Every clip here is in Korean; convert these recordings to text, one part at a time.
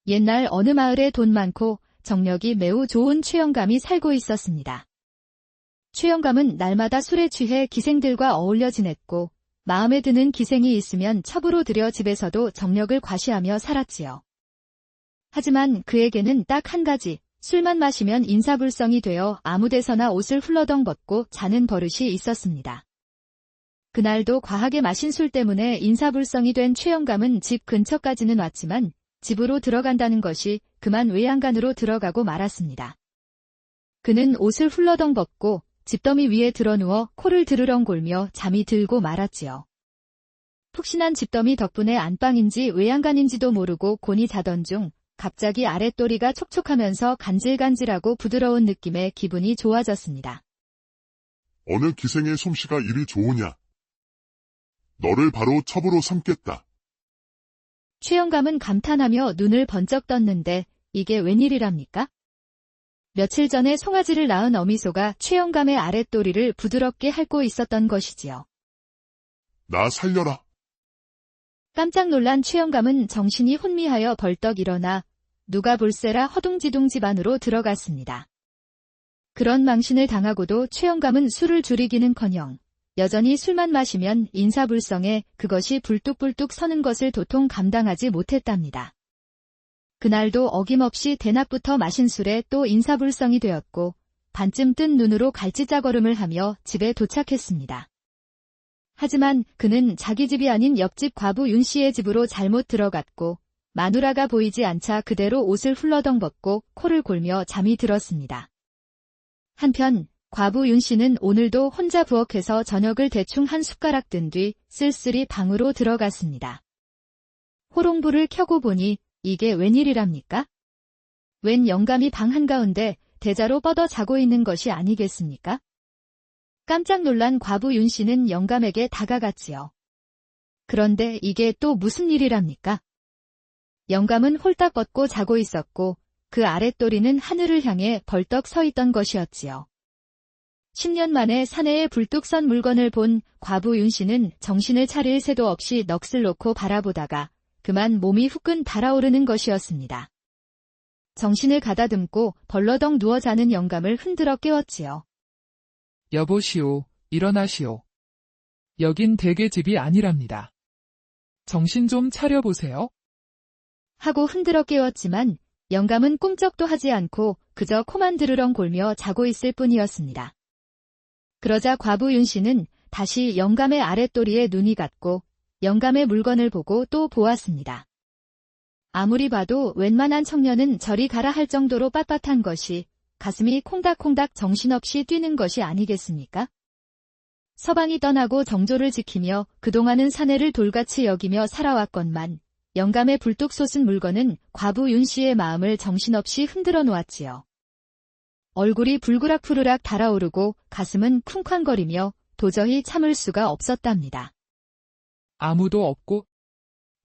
옛날 어느 마을에 돈 많고 정력이 매우 좋은 최영감이 살고 있었습니다. 최영감은 날마다 술에 취해 기생들과 어울려 지냈고 마음에 드는 기생이 있으면 첩으로 들여 집에서도 정력을 과시하며 살았지요. 하지만 그에게는 딱 한 가지, 술만 마시면 인사불성이 되어 아무데서나 옷을 훌러덩 벗고 자는 버릇이 있었습니다. 그날도 과하게 마신 술 때문에 인사불성이 된 최영감은 집 근처까지는 왔지만 집으로 들어간다는 것이 그만 외양간으로 들어가고 말았습니다. 그는 옷을 훌러덩 벗고 집더미 위에 드러누워 코를 드르렁 골며 잠이 들고 말았지요. 푹신한 집더미 덕분에 안방인지 외양간인지도 모르고 곤히 자던 중 갑자기 아랫도리가 촉촉하면서 간질간질하고 부드러운 느낌에 기분이 좋아졌습니다. 어느 기생의 솜씨가 이리 좋으냐? 너를 바로 첩으로 삼겠다. 최영감은 감탄하며 눈을 번쩍 떴는데 이게 웬일이랍니까? 며칠 전에 송아지를 낳은 어미소가 최영감의 아랫도리를 부드럽게 핥고 있었던 것이지요. 나 살려라. 깜짝 놀란 최영감은 정신이 혼미하여 벌떡 일어나 누가 볼세라 허둥지둥 집 안으로 들어갔습니다. 그런 망신을 당하고도 최영감은 술을 줄이기는커녕 여전히 술만 마시면 인사불성에 그것이 불뚝불뚝 서는 것을 도통 감당하지 못했답니다. 그날도 어김없이 대낮부터 마신 술에 또 인사불성이 되었고 반쯤 뜬 눈으로 갈치자걸음을 하며 집에 도착했습니다. 하지만 그는 자기 집이 아닌 옆집 과부 윤씨의 집으로 잘못 들어갔고 마누라가 보이지 않자 그대로 옷을 훌러덩 벗고 코를 골며 잠이 들었습니다. 한편 과부 윤씨는 오늘도 혼자 부엌에서 저녁을 대충 한 숟가락 든 뒤 쓸쓸히 방으로 들어갔습니다. 호롱불을 켜고 보니 이게 웬일이랍니까? 웬 영감이 방 한가운데 대자로 뻗어 자고 있는 것이 아니겠습니까? 깜짝 놀란 과부 윤씨는 영감에게 다가갔지요. 그런데 이게 또 무슨 일이랍니까? 영감은 홀딱 뻗고 자고 있었고 그 아랫도리는 하늘을 향해 벌떡 서 있던 것이었지요. 10년 만에 사내에 불뚝 선 물건을 본 과부 윤씨는 정신을 차릴 새도 없이 넋을 놓고 바라보다가 그만 몸이 후끈 달아오르는 것이었습니다. 정신을 가다듬고 벌러덩 누워 자는 영감을 흔들어 깨웠지요. 여보시오, 일어나시오. 여긴 댁의 집이 아니랍니다. 정신 좀 차려보세요. 하고 흔들어 깨웠지만 영감은 꿈쩍도 하지 않고 그저 코만 드르렁 골며 자고 있을 뿐이었습니다. 그러자 과부 윤씨는 다시 영감의 아랫도리에 눈이 갔고 영감의 물건을 보고 또 보았습니다. 아무리 봐도 웬만한 청년은 저리 가라 할 정도로 빳빳한 것이 가슴이 콩닥콩닥 정신없이 뛰는 것이 아니겠습니까? 서방이 떠나고 정조를 지키며 그동안은 사내를 돌같이 여기며 살아왔건만 영감의 불뚝 솟은 물건은 과부 윤씨의 마음을 정신없이 흔들어 놓았지요. 얼굴이 불그락푸르락 달아오르고 가슴은 쿵쾅거리며 도저히 참을 수가 없었답니다. 아무도 없고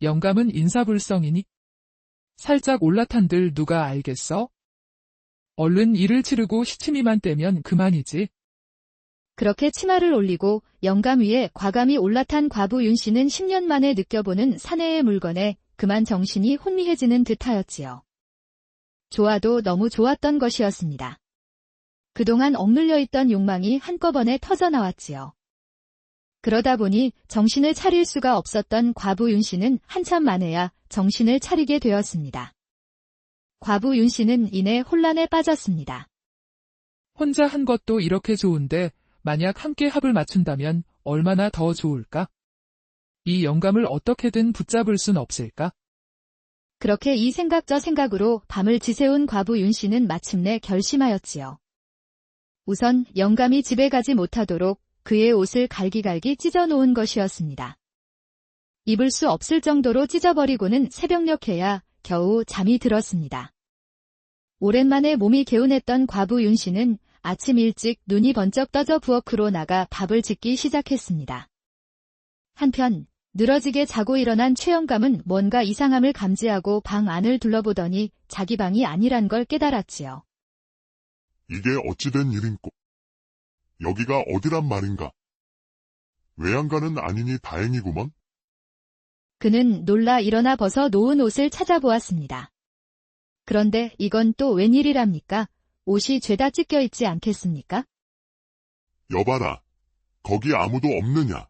영감은 인사불성이니 살짝 올라탄들 누가 알겠어? 얼른 일을 치르고 시치미만 떼면 그만이지. 그렇게 치마를 올리고 영감 위에 과감히 올라탄 과부 윤씨는 10년 만에 느껴보는 사내의 물건에 그만 정신이 혼미해지는 듯하였지요. 좋아도 너무 좋았던 것이었습니다. 그동안 억눌려 있던 욕망이 한꺼번에 터져나왔지요. 그러다 보니 정신을 차릴 수가 없었던 과부 윤씨는 한참 만에야 정신을 차리게 되었습니다. 과부 윤씨는 이내 혼란에 빠졌습니다. 혼자 한 것도 이렇게 좋은데 만약 함께 합을 맞춘다면 얼마나 더 좋을까? 이 영감을 어떻게든 붙잡을 순 없을까? 그렇게 이 생각 저 생각으로 밤을 지새운 과부 윤씨는 마침내 결심하였지요. 우선 영감이 집에 가지 못하도록 그의 옷을 갈기갈기 찢어놓은 것이었습니다. 입을 수 없을 정도로 찢어버리고는 새벽녘에야 겨우 잠이 들었습니다. 오랜만에 몸이 개운했던 과부 윤씨는 아침 일찍 눈이 번쩍 떠져 부엌으로 나가 밥을 짓기 시작했습니다. 한편 늘어지게 자고 일어난 최영감은 뭔가 이상함을 감지하고 방 안을 둘러보더니 자기 방이 아니란 걸 깨달았지요. 이게 어찌된 일인꼬? 여기가 어디란 말인가? 외양간은 아니니 다행이구먼. 그는 놀라 일어나 벗어 놓은 옷을 찾아보았습니다. 그런데 이건 또 웬일이랍니까? 옷이 죄다 찢겨 있지 않겠습니까? 여봐라. 거기 아무도 없느냐?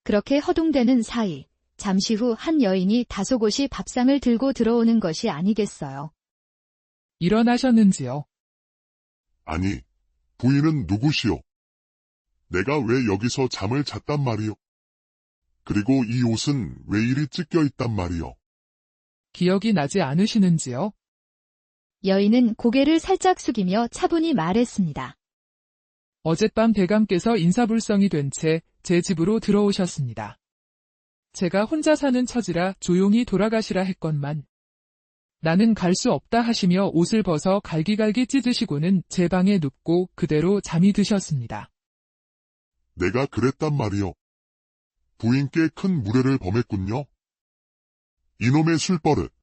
그렇게 허둥대는 사이, 잠시 후 한 여인이 다소곳이 밥상을 들고 들어오는 것이 아니겠어요. 일어나셨는지요? 아니, 부인은 누구시오? 내가 왜 여기서 잠을 잤단 말이오? 그리고 이 옷은 왜 이리 찢겨 있단 말이오? 기억이 나지 않으시는지요? 여인은 고개를 살짝 숙이며 차분히 말했습니다. 어젯밤 대감께서 인사불성이 된 채 제 집으로 들어오셨습니다. 제가 혼자 사는 처지라 조용히 돌아가시라 했건만 나는 갈 수 없다 하시며 옷을 벗어 갈기갈기 찢으시고는 제 방에 눕고 그대로 잠이 드셨습니다. 내가 그랬단 말이오. 부인께 큰 무례를 범했군요. 이놈의 술버릇.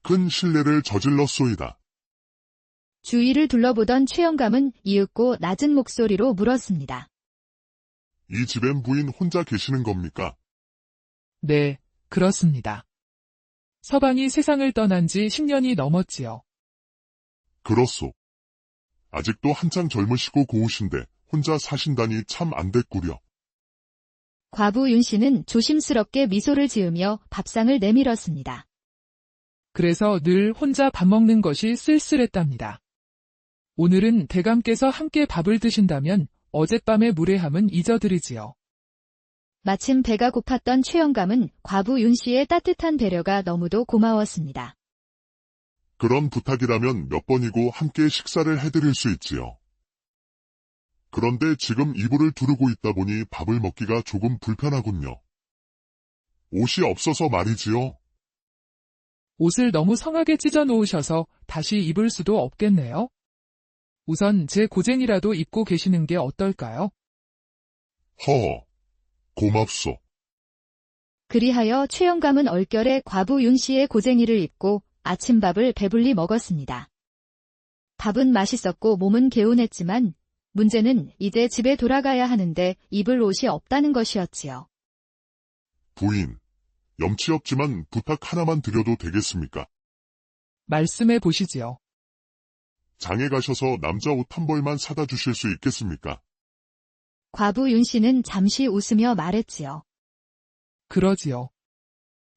큰 실례를 저질렀소이다. 주위를 둘러보던 최영감은 이윽고 낮은 목소리로 물었습니다. 이 집엔 부인 혼자 계시는 겁니까? 네, 그렇습니다. 서방이 세상을 떠난 지 10년이 넘었지요. 그렇소. 아직도 한창 젊으시고 고우신데 혼자 사신다니 참 안 됐구려. 과부 윤 씨는 조심스럽게 미소를 지으며 밥상을 내밀었습니다. 그래서 늘 혼자 밥 먹는 것이 쓸쓸했답니다. 오늘은 대감께서 함께 밥을 드신다면 어젯밤의 무례함은 잊어드리지요. 마침 배가 고팠던 최영감은 과부 윤 씨의 따뜻한 배려가 너무도 고마웠습니다. 그런 부탁이라면 몇 번이고 함께 식사를 해드릴 수 있지요. 그런데 지금 이불을 두르고 있다 보니 밥을 먹기가 조금 불편하군요. 옷이 없어서 말이지요. 옷을 너무 성하게 찢어 놓으셔서 다시 입을 수도 없겠네요. 우선 제 고쟁이라도 입고 계시는 게 어떨까요? 허허, 고맙소. 그리하여 최영감은 얼결에 과부 윤 씨의 고쟁이를 입고 아침밥을 배불리 먹었습니다. 밥은 맛있었고 몸은 개운했지만 문제는 이제 집에 돌아가야 하는데 입을 옷이 없다는 것이었지요. 부인, 염치 없지만 부탁 하나만 드려도 되겠습니까? 말씀해 보시지요. 장에 가셔서 남자 옷 한 벌만 사다 주실 수 있겠습니까? 과부 윤 씨는 잠시 웃으며 말했지요. 그러지요.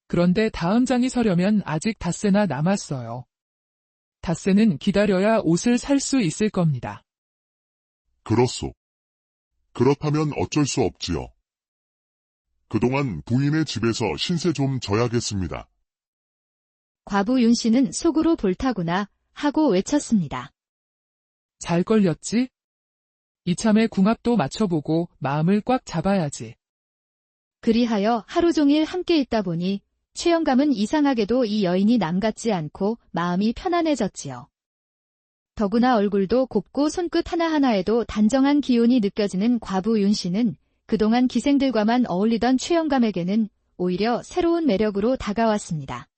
그런데 다음 장이 서려면 아직 닷새나 남았어요. 닷새는 기다려야 옷을 살 수 있을 겁니다. 그렇소. 그렇다면 어쩔 수 없지요. 그동안 부인의 집에서 신세 좀 져야겠습니다. 과부 윤 씨는 속으로 볼타구나 하고 외쳤습니다. 잘 걸렸지? 이참에 궁합도 맞춰보고 마음을 꽉 잡아야지. 그리하여 하루 종일 함께 있다 보니 최영감은 이상하게도 이 여인이 남 같지 않고 마음이 편안해졌지요. 더구나 얼굴도 곱고 손끝 하나하나에도 단정한 기운이 느껴지는 과부 윤 씨는 그동안 기생들과만 어울리던 최영감에게는 오히려 새로운 매력으로 다가왔습니다.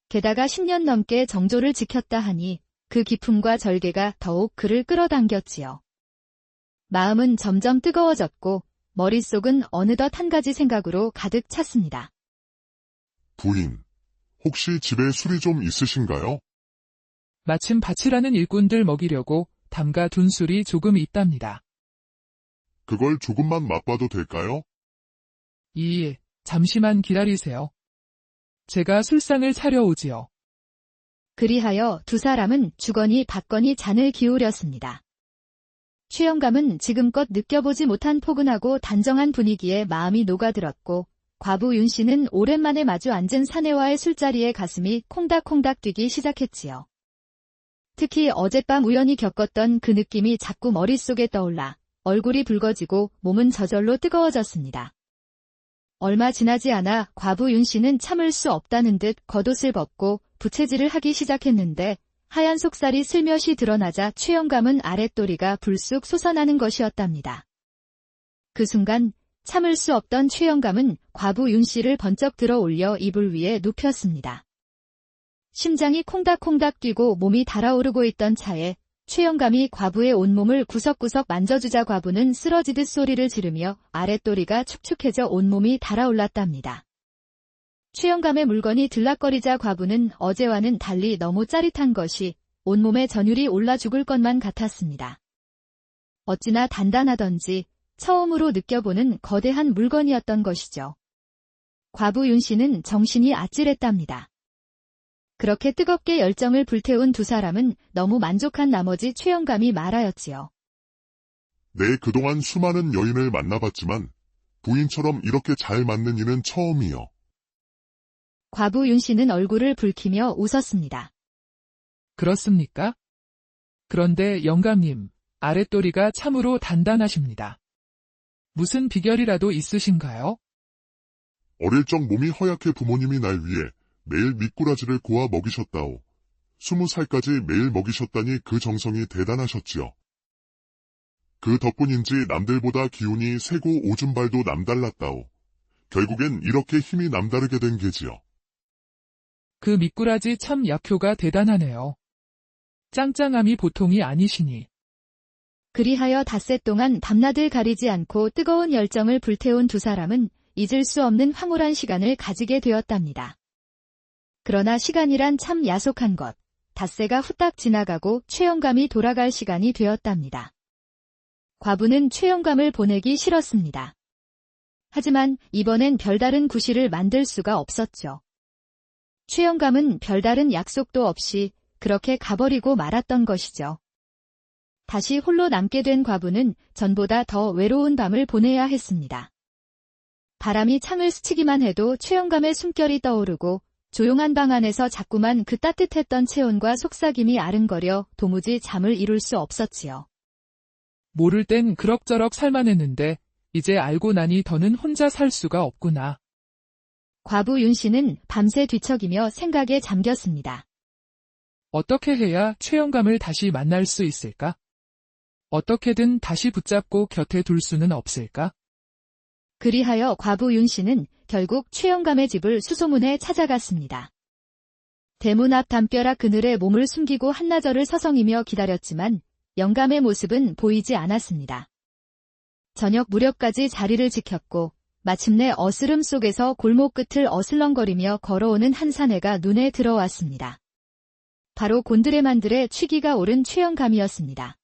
게다가 10년 넘게 정조를 지켰다 하니 그 기품과 절개가 더욱 그를 끌어당겼지요. 마음은 점점 뜨거워졌고 머릿속은 어느덧 한 가지 생각으로 가득 찼습니다. 부인, 혹시 집에 술이 좀 있으신가요? 마침 밭이라는 일꾼들 먹이려고 담가 둔 술이 조금 있답니다. 그걸 조금만 맛봐도 될까요? 잠시만 기다리세요. 제가 술상을 차려오지요. 그리하여 두 사람은 주거니 받거니 잔을 기울였습니다. 최영감은 지금껏 느껴보지 못한 포근하고 단정한 분위기에 마음이 녹아들었고 과부 윤 씨는 오랜만에 마주 앉은 사내와의 술자리에 가슴이 콩닥콩닥 뛰기 시작했지요. 특히 어젯밤 우연히 겪었던 그 느낌이 자꾸 머릿속에 떠올라 얼굴이 붉어지고 몸은 저절로 뜨거워졌습니다. 얼마 지나지 않아 과부 윤 씨는 참을 수 없다는 듯 겉옷을 벗고 부채질을 하기 시작했는데 하얀 속살이 슬며시 드러나자 최영감은 아랫도리가 불쑥 솟아나는 것이었답니다. 그 순간 참을 수 없던 최영감은 과부 윤 씨를 번쩍 들어 올려 이불 위에 눕혔습니다. 심장이 콩닥콩닥 뛰고 몸이 달아오르고 있던 차에 최영감이 과부의 온몸을 구석구석 만져주자 과부는 쓰러지듯 소리를 지르며 아랫도리가 축축해져 온몸이 달아올랐답니다. 최영감의 물건이 들락거리자 과부는 어제와는 달리 너무 짜릿한 것이 온몸에 전율이 올라 죽을 것만 같았습니다. 어찌나 단단하던지 처음으로 느껴보는 거대한 물건이었던 것이죠. 과부 윤씨는 정신이 아찔했답니다. 그렇게 뜨겁게 열정을 불태운 두 사람은 너무 만족한 나머지 최영감이 말하였지요. 내 그동안 수많은 여인을 만나봤지만 부인처럼 이렇게 잘 맞는 이는 처음이요. 과부 윤씨는 얼굴을 붉히며 웃었습니다. 그렇습니까? 그런데 영감님, 아랫도리가 참으로 단단하십니다. 무슨 비결이라도 있으신가요? 어릴 적 몸이 허약해 부모님이 날 위해 매일 미꾸라지를 고아 먹이셨다오. 20살까지 매일 먹이셨다니 그 정성이 대단하셨지요. 그 덕분인지 남들보다 기운이 세고 오줌발도 남달랐다오. 결국엔 이렇게 힘이 남다르게 된 게지요. 그 미꾸라지 참 약효가 대단하네요. 짱짱함이 보통이 아니시니. 그리하여 닷새 동안 밤낮을 가리지 않고 뜨거운 열정을 불태운 두 사람은 잊을 수 없는 황홀한 시간을 가지게 되었답니다. 그러나 시간이란 참 야속한 것. 닷새가 후딱 지나가고 최영감이 돌아갈 시간이 되었답니다. 과부는 최영감을 보내기 싫었습니다. 하지만 이번엔 별다른 구실을 만들 수가 없었죠. 최영감은 별다른 약속도 없이 그렇게 가버리고 말았던 것이죠. 다시 홀로 남게 된 과부는 전보다 더 외로운 밤을 보내야 했습니다. 바람이 창을 스치기만 해도 최영감의 숨결이 떠오르고 조용한 방 안에서 자꾸만 그 따뜻했던 체온과 속삭임이 아른거려 도무지 잠을 이룰 수 없었지요. 모를 땐 그럭저럭 살만했는데 이제 알고 나니 더는 혼자 살 수가 없구나. 과부 윤씨는 밤새 뒤척이며 생각에 잠겼습니다. 어떻게 해야 최영감을 다시 만날 수 있을까? 어떻게든 다시 붙잡고 곁에 둘 수는 없을까? 그리하여 과부 윤씨는 결국 최영감의 집을 수소문해 찾아갔습니다. 대문 앞 담벼락 그늘에 몸을 숨기고 한나절을 서성이며 기다렸지만 영감의 모습은 보이지 않았습니다. 저녁 무렵까지 자리를 지켰고 마침내 어스름 속에서 골목 끝을 어슬렁거리며 걸어오는 한 사내가 눈에 들어왔습니다. 바로 곤드레만들의 취기가 오른 최영감이었습니다.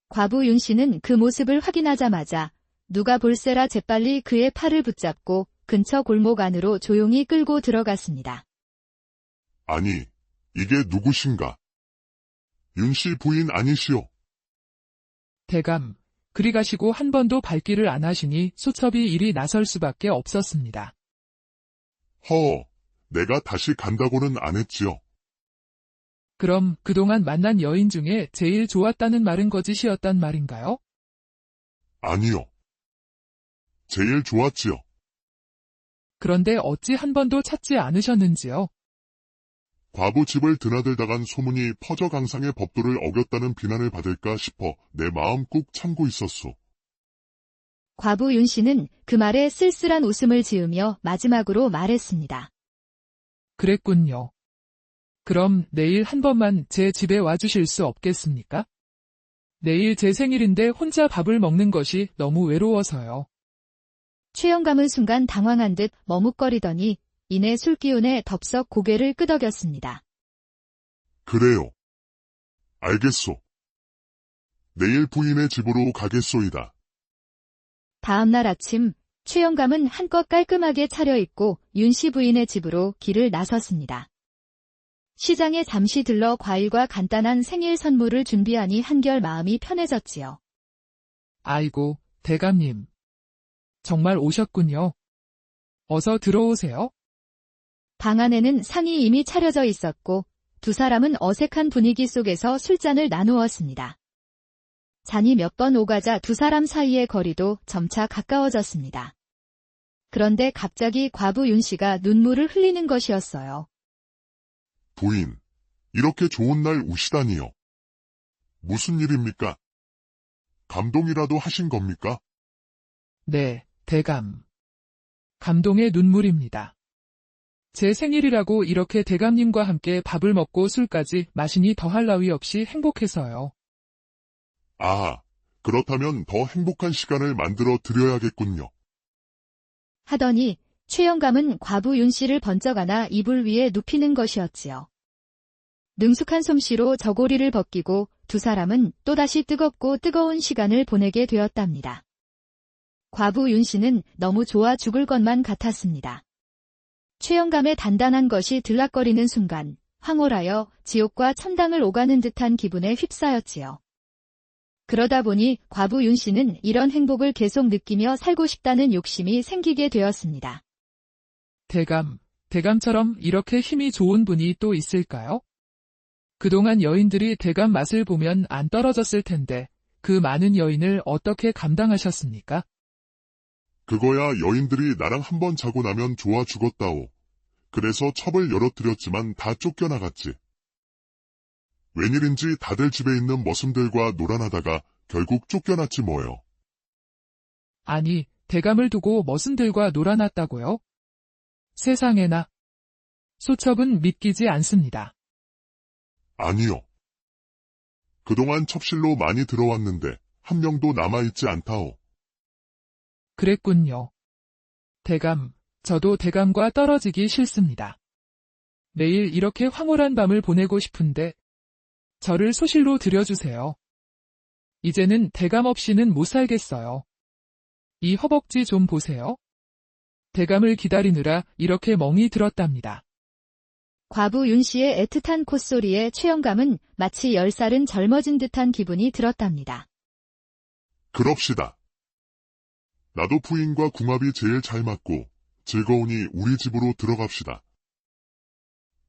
과부 윤씨는 그 모습을 확인하자마자 누가 볼세라 재빨리 그의 팔을 붙잡고 근처 골목 안으로 조용히 끌고 들어갔습니다. 아니, 이게 누구신가? 윤씨 부인 아니시오? 대감, 그리 가시고 한 번도 발길을 안 하시니 소첩이 이리 나설 수밖에 없었습니다. 허, 내가 다시 간다고는 안 했지요. 그럼 그동안 만난 여인 중에 제일 좋았다는 말은 거짓이었단 말인가요? 아니요. 제일 좋았지요. 그런데 어찌 한 번도 찾지 않으셨는지요? 과부 집을 드나들다간 소문이 퍼져 강상의 법도를 어겼다는 비난을 받을까 싶어 내 마음 꾹 참고 있었소. 과부 윤씨는 그 말에 쓸쓸한 웃음을 지으며 마지막으로 말했습니다. 그랬군요. 그럼 내일 한 번만 제 집에 와주실 수 없겠습니까? 내일 제 생일인데 혼자 밥을 먹는 것이 너무 외로워서요. 최영감은 순간 당황한 듯 머뭇거리더니 이내 술기운에 덥석 고개를 끄덕였습니다. 그래요. 알겠소. 내일 부인의 집으로 가겠소이다. 다음날 아침 최영감은 한껏 깔끔하게 차려입고 윤씨 부인의 집으로 길을 나섰습니다. 시장에 잠시 들러 과일과 간단한 생일 선물을 준비하니 한결 마음이 편해졌지요. 아이고, 대감님. 정말 오셨군요. 어서 들어오세요. 방 안에는 상이 이미 차려져 있었고 두 사람은 어색한 분위기 속에서 술잔을 나누었습니다. 잔이 몇 번 오가자 두 사람 사이의 거리도 점차 가까워졌습니다. 그런데 갑자기 과부 윤씨가 눈물을 흘리는 것이었어요. 부인, 이렇게 좋은 날 우시다니요. 무슨 일입니까? 감동이라도 하신 겁니까? 네, 대감. 감동의 눈물입니다. 제 생일이라고 이렇게 대감님과 함께 밥을 먹고 술까지 마시니 더할 나위 없이 행복해서요. 아, 그렇다면 더 행복한 시간을 만들어 드려야겠군요. 하더니 최영감은 과부 윤씨를 번쩍 안아 이불 위에 눕히는 것이었지요. 능숙한 솜씨로 저고리를 벗기고 두 사람은 또다시 뜨겁고 뜨거운 시간을 보내게 되었답니다. 과부 윤씨는 너무 좋아 죽을 것만 같았습니다. 최영감의 단단한 것이 들락거리는 순간 황홀하여 지옥과 천당을 오가는 듯한 기분에 휩싸였지요. 그러다 보니 과부 윤씨는 이런 행복을 계속 느끼며 살고 싶다는 욕심이 생기게 되었습니다. 대감처럼 이렇게 힘이 좋은 분이 또 있을까요? 그동안 여인들이 대감 맛을 보면 안 떨어졌을 텐데 그 많은 여인을 어떻게 감당하셨습니까? 그거야 여인들이 나랑 한번 자고 나면 좋아 죽었다오. 그래서 첩을 열어드렸지만 다 쫓겨나갔지. 웬일인지 다들 집에 있는 머슴들과 놀아나다가 결국 쫓겨났지 뭐요. 아니, 대감을 두고 머슴들과 놀아났다고요? 세상에나. 소첩은 믿기지 않습니다. 아니요. 그동안 첩실로 많이 들어왔는데 한 명도 남아있지 않다오. 그랬군요. 저도 대감과 떨어지기 싫습니다. 매일 이렇게 황홀한 밤을 보내고 싶은데 저를 소실로 들여주세요. 이제는 대감 없이는 못 살겠어요. 이 허벅지 좀 보세요. 대감을 기다리느라 이렇게 멍이 들었답니다. 과부 윤씨의 애틋한 콧소리에 최영감은 마치 10살은 젊어진 듯한 기분이 들었답니다. 그럽시다. 나도 부인과 궁합이 제일 잘 맞고 즐거우니 우리 집으로 들어갑시다.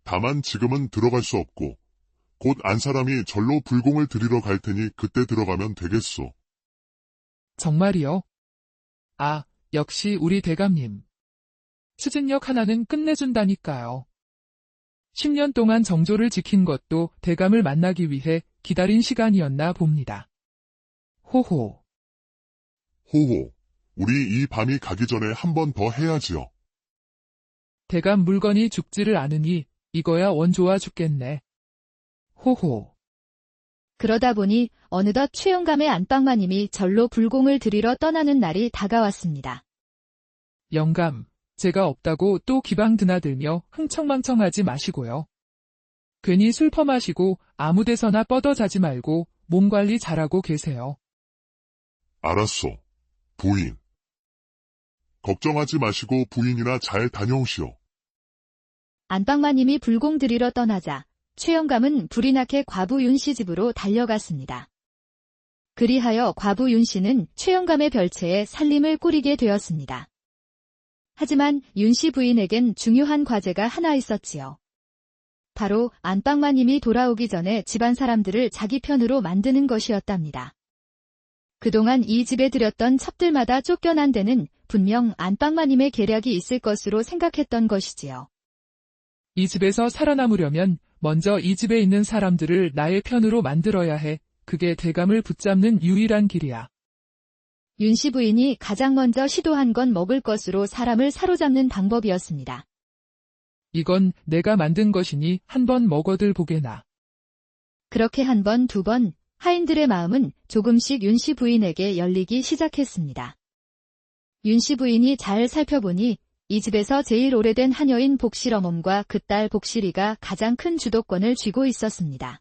다만 지금은 들어갈 수 없고 곧 안사람이 절로 불공을 드리러 갈 테니 그때 들어가면 되겠소. 정말이요? 아, 역시 우리 대감님. 추진력 하나는 끝내준다니까요. 10년 동안 정조를 지킨 것도 대감을 만나기 위해 기다린 시간이었나 봅니다. 호호. 호호, 우리 이 밤이 가기 전에 한 번 더 해야지요. 대감 물건이 죽지를 않으니 이거야 원 좋아 죽겠네. 호호. 그러다 보니 어느덧 최영감의 안방마님이 절로 불공을 드리러 떠나는 날이 다가왔습니다. 영감, 제가 없다고 또 기방 드나들며 흥청망청하지 마시고요. 괜히 술 퍼마시고 아무 데서나 뻗어 자지 말고 몸 관리 잘하고 계세요. 알았소, 부인. 걱정하지 마시고 부인이나 잘 다녀오시오. 안방마님이 불공 드리러 떠나자 최영감은 불이 나게 과부 윤씨 집으로 달려갔습니다. 그리하여 과부 윤씨는 최영감의 별채에 살림을 꾸리게 되었습니다. 하지만 윤씨 부인에겐 중요한 과제가 하나 있었지요. 바로 안방마님이 돌아오기 전에 집안 사람들을 자기 편으로 만드는 것이었답니다. 그동안 이 집에 들였던 첩들마다 쫓겨난 데는 분명 안방마님의 계략이 있을 것으로 생각했던 것이지요. 이 집에서 살아남으려면 먼저 이 집에 있는 사람들을 나의 편으로 만들어야 해. 그게 대감을 붙잡는 유일한 길이야. 윤씨 부인이 가장 먼저 시도한 건 먹을 것으로 사람을 사로잡는 방법이었습니다. 이건 내가 만든 것이니 한번 먹어들 보게나. 그렇게 한 번, 두 번, 하인들의 마음은 조금씩 윤씨 부인에게 열리기 시작했습니다. 윤씨 부인이 잘 살펴보니 이 집에서 제일 오래된 하녀인 복실어멈과 그 딸 복실이가 가장 큰 주도권을 쥐고 있었습니다.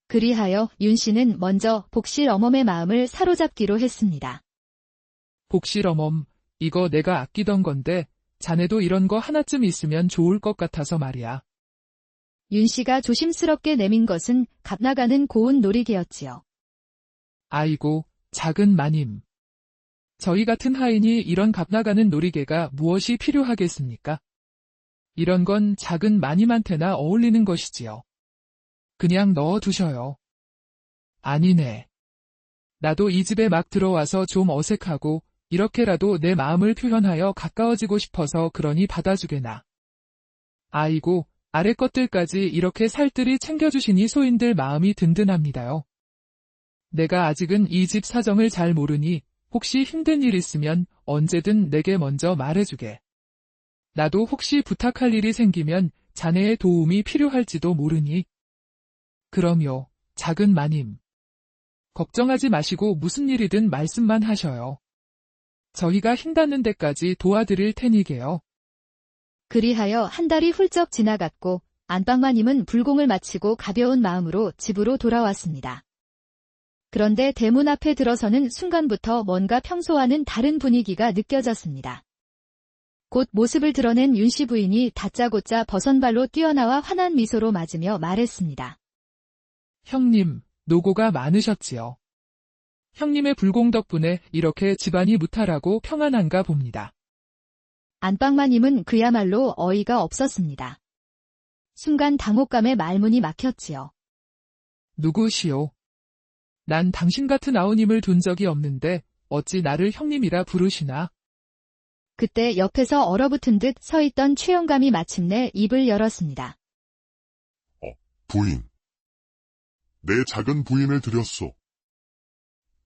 그리하여 윤씨는 먼저 복실어멈의 마음을 사로잡기로 했습니다. 복실어멈, 이거 내가 아끼던 건데 자네도 이런 거 하나쯤 있으면 좋을 것 같아서 말이야. 윤씨가 조심스럽게 내민 것은 값나가는 고운 놀이개였지요. 아이고, 작은 마님. 저희 같은 하인이 이런 값나가는 놀이개가 무엇이 필요하겠습니까? 이런 건 작은 마님한테나 어울리는 것이지요. 그냥 넣어두셔요. 아니네. 나도 이 집에 막 들어와서 좀 어색하고 이렇게라도 내 마음을 표현하여 가까워지고 싶어서 그러니 받아주게나. 아이고, 아래 것들까지 이렇게 살뜰히 챙겨주시니 소인들 마음이 든든합니다요. 내가 아직은 이 집 사정을 잘 모르니 혹시 힘든 일 있으면 언제든 내게 먼저 말해주게. 나도 혹시 부탁할 일이 생기면 자네의 도움이 필요할지도 모르니. 그럼요, 작은 마님. 걱정하지 마시고 무슨 일이든 말씀만 하셔요. 저희가 힘닿는 데까지 도와드릴 테니게요. 그리하여 한 달이 훌쩍 지나갔고 안방마님은 불공을 마치고 가벼운 마음으로 집으로 돌아왔습니다. 그런데 대문 앞에 들어서는 순간부터 뭔가 평소와는 다른 분위기가 느껴졌습니다. 곧 모습을 드러낸 윤씨 부인이 다짜고짜 버선발로 뛰어나와 환한 미소로 맞으며 말했습니다. 형님, 노고가 많으셨지요. 형님의 불공 덕분에 이렇게 집안이 무탈하고 평안한가 봅니다. 안방마님은 그야말로 어이가 없었습니다. 순간 당혹감에 말문이 막혔지요. 누구시오? 난 당신 같은 아우님을 둔 적이 없는데 어찌 나를 형님이라 부르시나? 그때 옆에서 얼어붙은 듯 서 있던 최영감이 마침내 입을 열었습니다. 부인. 내 작은 부인을 드렸소.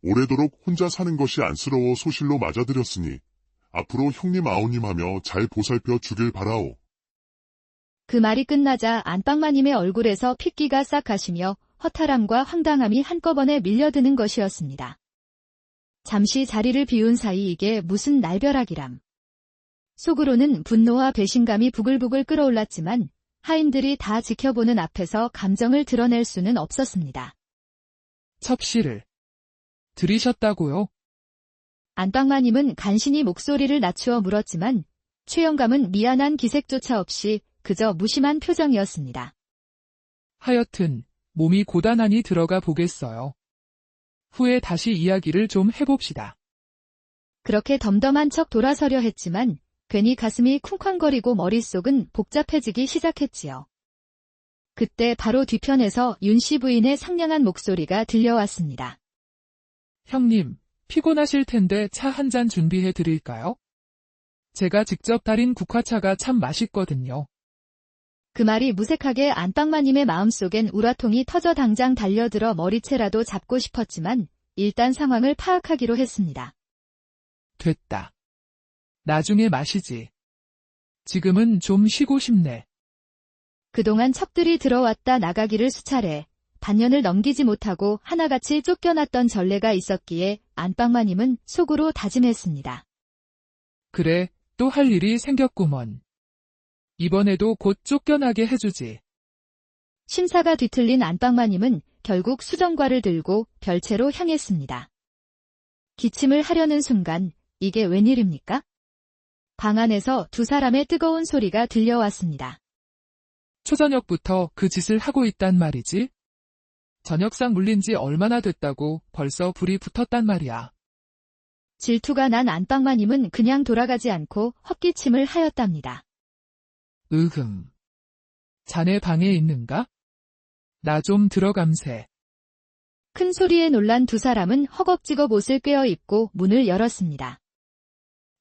오래도록 혼자 사는 것이 안쓰러워 소실로 맞아드렸으니 앞으로 형님 아우님 하며 잘 보살펴 주길 바라오. 그 말이 끝나자 안방마님의 얼굴에서 핏기가 싹 가시며 허탈함과 황당함이 한꺼번에 밀려드는 것이었습니다. 잠시 자리를 비운 사이 이게 무슨 날벼락이람. 속으로는 분노와 배신감이 부글부글 끓어올랐지만 하인들이 다 지켜보는 앞에서 감정을 드러낼 수는 없었습니다. 첩시를 들이셨다고요? 안방마님은 간신히 목소리를 낮추어 물었지만 최영감은 미안한 기색조차 없이 그저 무심한 표정이었습니다. 하여튼 몸이 고단하니 들어가 보겠어요. 후에 다시 이야기를 좀 해봅시다. 그렇게 덤덤한 척 돌아서려 했지만 괜히 가슴이 쿵쾅거리고 머릿속은 복잡해지기 시작했지요. 그때 바로 뒤편에서 윤씨 부인의 상냥한 목소리가 들려왔습니다. 형님, 피곤하실 텐데 차 한 잔 준비해 드릴까요? 제가 직접 달인 국화차가 참 맛있거든요. 그 말이 무색하게 안방마님의 마음속엔 우라통이 터져 당장 달려들어 머리채라도 잡고 싶었지만 일단 상황을 파악하기로 했습니다. 됐다. 나중에 마시지. 지금은 좀 쉬고 싶네. 그동안 척들이 들어왔다 나가기를 수차례 반년을 넘기지 못하고 하나같이 쫓겨났던 전례가 있었기에 안방마님은 속으로 다짐했습니다. 그래, 또 할 일이 생겼구먼. 이번에도 곧 쫓겨나게 해주지. 심사가 뒤틀린 안방마님은 결국 수정과를 들고 별채로 향했습니다. 기침을 하려는 순간 이게 웬일입니까? 방 안에서 두 사람의 뜨거운 소리가 들려왔습니다. 초저녁부터 그 짓을 하고 있단 말이지? 저녁상 물린 지 얼마나 됐다고 벌써 불이 붙었단 말이야. 질투가 난 안방마님은 그냥 돌아가지 않고 헛기침을 하였답니다. 자네 방에 있는가? 나 좀 들어감세. 큰 소리에 놀란 두 사람은 허겁지겁 옷을 꿰어 입고 문을 열었습니다.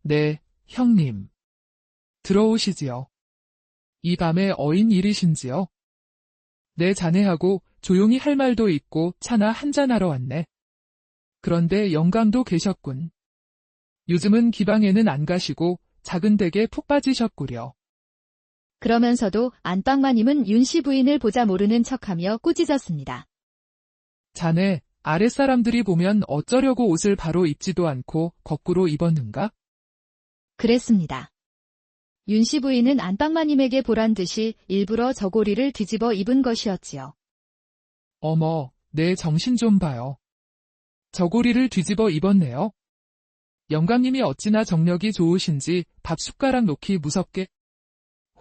네, 형님. 들어오시지요. 이 밤에 어인 일이신지요? 내 자네하고 조용히 할 말도 있고 차나 한잔하러 왔네. 그런데 영감도 계셨군. 요즘은 기방에는 안 가시고 작은 댁에 푹 빠지셨구려. 그러면서도 안방마님은 윤씨 부인을 보자 모르는 척하며 꾸짖었습니다. 자네, 아랫사람들이 보면 어쩌려고 옷을 바로 입지도 않고 거꾸로 입었는가? 그랬습니다. 윤씨 부인은 안방마님에게 보란 듯이 일부러 저고리를 뒤집어 입은 것이었지요. 어머, 내 정신 좀 봐요. 저고리를 뒤집어 입었네요. 영감님이 어찌나 정력이 좋으신지 밥 숟가락 놓기 무섭게.